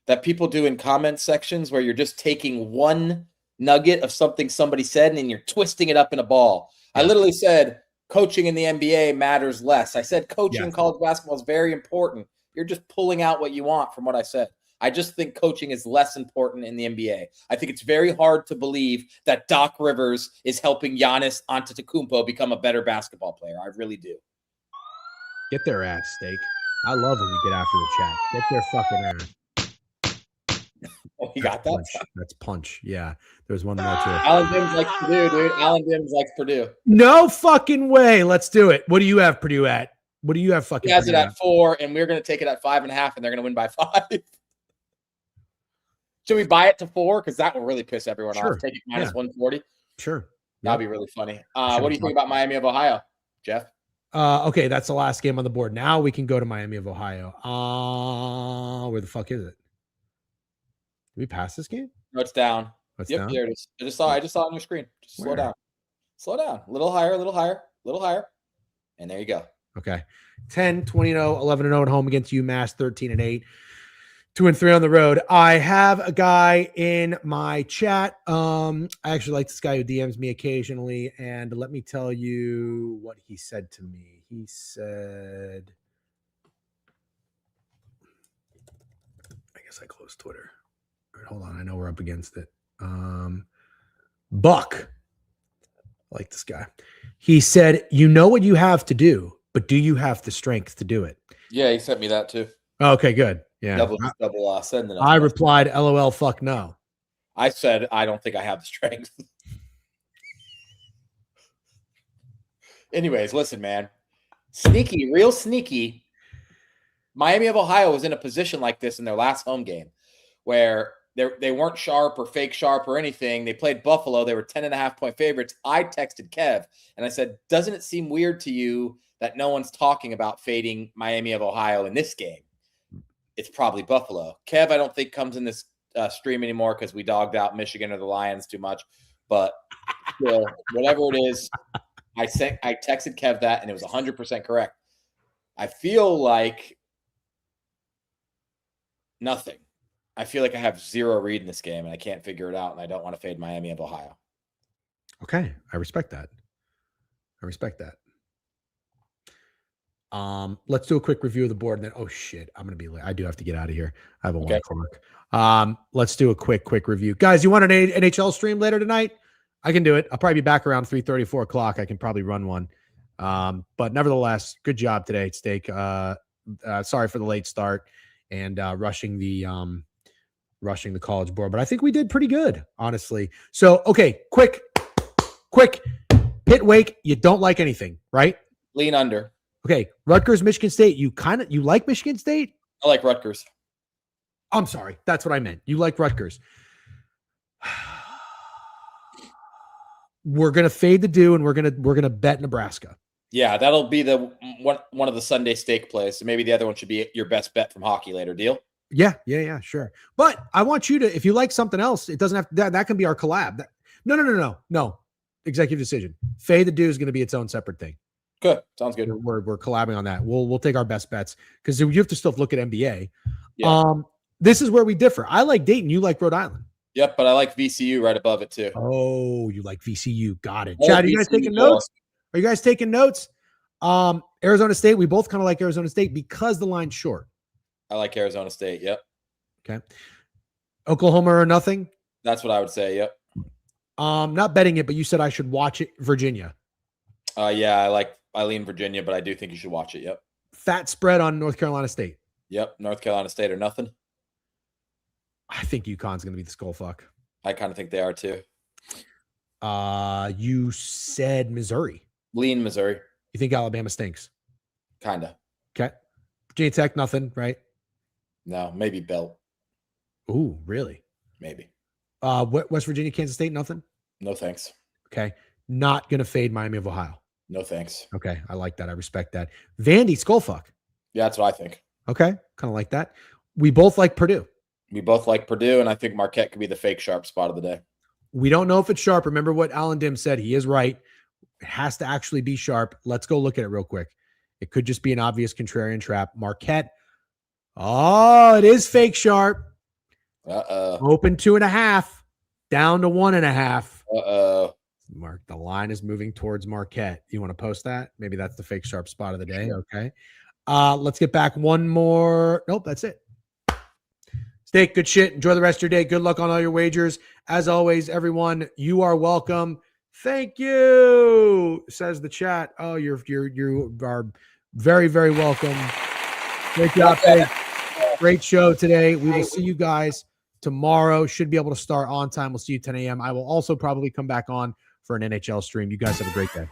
that people do in comment sections where you're just taking one nugget of something somebody said and then you're twisting it up in a ball. Yeah. I literally said coaching in the NBA matters less. I said coaching in college basketball is very important. You're just pulling out what you want from what I said. I just think coaching is less important in the NBA. I think it's very hard to believe that Doc Rivers is helping Giannis Antetokounmpo become a better basketball player. I really do. Get their ass, Steak. I love when you get after the chat. Get their fucking ass. Oh, you got that? Punch. That's punch. Yeah. There's one more too. Alan Dims likes Purdue, dude. Alan Dims likes Purdue. No fucking way. Let's do it. What do you have Purdue at? What do you have fucking He has Purdue it at 4, and we're going to take it at 5.5, and they're going to win by 5. Should we buy it to 4? Because that will really piss everyone off. Take it -140. Sure. That'd be really funny. What do you think about Miami of Ohio, Jeff? Okay, that's the last game on the board. Now we can go to Miami of Ohio. Where the fuck is it? Did we pass this game? No, it's down. What's Yep, down? there it is. I just saw it on your screen. Just slow down. Slow down. A little higher, a little higher, a little higher. And there you go. Okay. 10, 20-0, 11-0 at home against UMass, 13-8. 2-3 on the road. I have a guy in my chat. I actually like this guy who DMs me occasionally, and let me tell you what he said to me. He said, I guess I closed Twitter. All right, hold on. I know we're up against it. Buck. I like this guy. He said, you know what you have to do, but do you have the strength to do it? Yeah, he sent me that too. Okay, good. Yeah. Double send. I replied, LOL, fuck no. I said, I don't think I have the strength. Anyways, listen, man. Sneaky, real sneaky. Miami of Ohio was in a position like this in their last home game where they weren't sharp or fake sharp or anything. They played Buffalo. They were 10.5-point favorites. I texted Kev and I said, doesn't it seem weird to you that no one's talking about fading Miami of Ohio in this game? It's probably Buffalo. Kev, I don't think comes in this stream anymore because we dogged out Michigan or the Lions too much. But still, whatever it is, I texted Kev that, and it was 100% correct. I feel like nothing. I feel like I have zero read in this game, and I can't figure it out, and I don't want to fade Miami of Ohio. Okay, I respect that. Let's do a quick review of the board, and then oh shit, I'm gonna be late. I do have to get out of here. I have a 1 o'clock. Let's do a quick review, guys. You want an NHL stream later tonight? I can do it. I'll probably be back around 3:30, 4 o'clock. I can probably run one. But nevertheless, good job today, Steak. Sorry for the late start and rushing the college board, but I think we did pretty good, honestly. So okay, quick Pitt Wake. You don't like anything, right? Lean under. Okay, Rutgers, Michigan State. You like Michigan State? I like Rutgers. I'm sorry, that's what I meant. You like Rutgers. We're gonna fade the dew, and we're gonna bet Nebraska. Yeah, that'll be the one of the Sunday steak plays. So maybe the other one should be your best bet from hockey later. Deal? Yeah, sure. But I want you to, if you like something else, it doesn't have that can be our collab. No. Executive decision. Fade the dew is going to be its own separate thing. Good. Sounds good. We're collabing on that. We'll take our best bets because you have to still look at NBA. Yeah. This is where we differ. I like Dayton. You like Rhode Island. Yep, but I like VCU right above it too. Oh, you like VCU. Got it. Chad, are you guys taking notes? Are you guys taking notes? Arizona State. We both kind of like Arizona State because the line's short. I like Arizona State. Yep. Okay. Oklahoma or nothing? That's what I would say. Yep. Not betting it, but you said I should watch it. Virginia. Yeah, I lean Virginia, but I do think you should watch it. Yep. Fat spread on North Carolina State. Yep. North Carolina State or nothing. I think UConn's going to be the skull fuck. I kind of think they are too. You said Missouri. Lean Missouri. You think Alabama stinks? Kind of. Okay. Virginia Tech, nothing, right? No, maybe Belt. Ooh, really? Maybe. West Virginia, Kansas State, nothing? No thanks. Okay. Not going to fade Miami of Ohio. No thanks. Okay. I like that. I respect that. Vandy, skullfuck. Yeah, that's what I think. Okay. Kind of like that. We both like Purdue. We both like Purdue, and I think Marquette could be the fake sharp spot of the day. We don't know if it's sharp. Remember what Alan Dim said. He is right. It has to actually be sharp. Let's go look at it real quick. It could just be an obvious contrarian trap. Marquette. Oh, it is fake sharp. Open 2.5, down to 1.5. Mark, the line is moving towards Marquette. You want to post that? Maybe that's the fake sharp spot of the day. Sure. Okay. Let's get back one more. Nope, that's it. Steak, good shit. Enjoy the rest of your day. Good luck on all your wagers. As always, everyone, you are welcome. Thank you, says the chat. Oh, you are very, very welcome. Great job, Steak. Great show today. We will see you guys tomorrow. Should be able to start on time. We'll see you 10 a.m. I will also probably come back on for an NHL stream. You guys have a great day.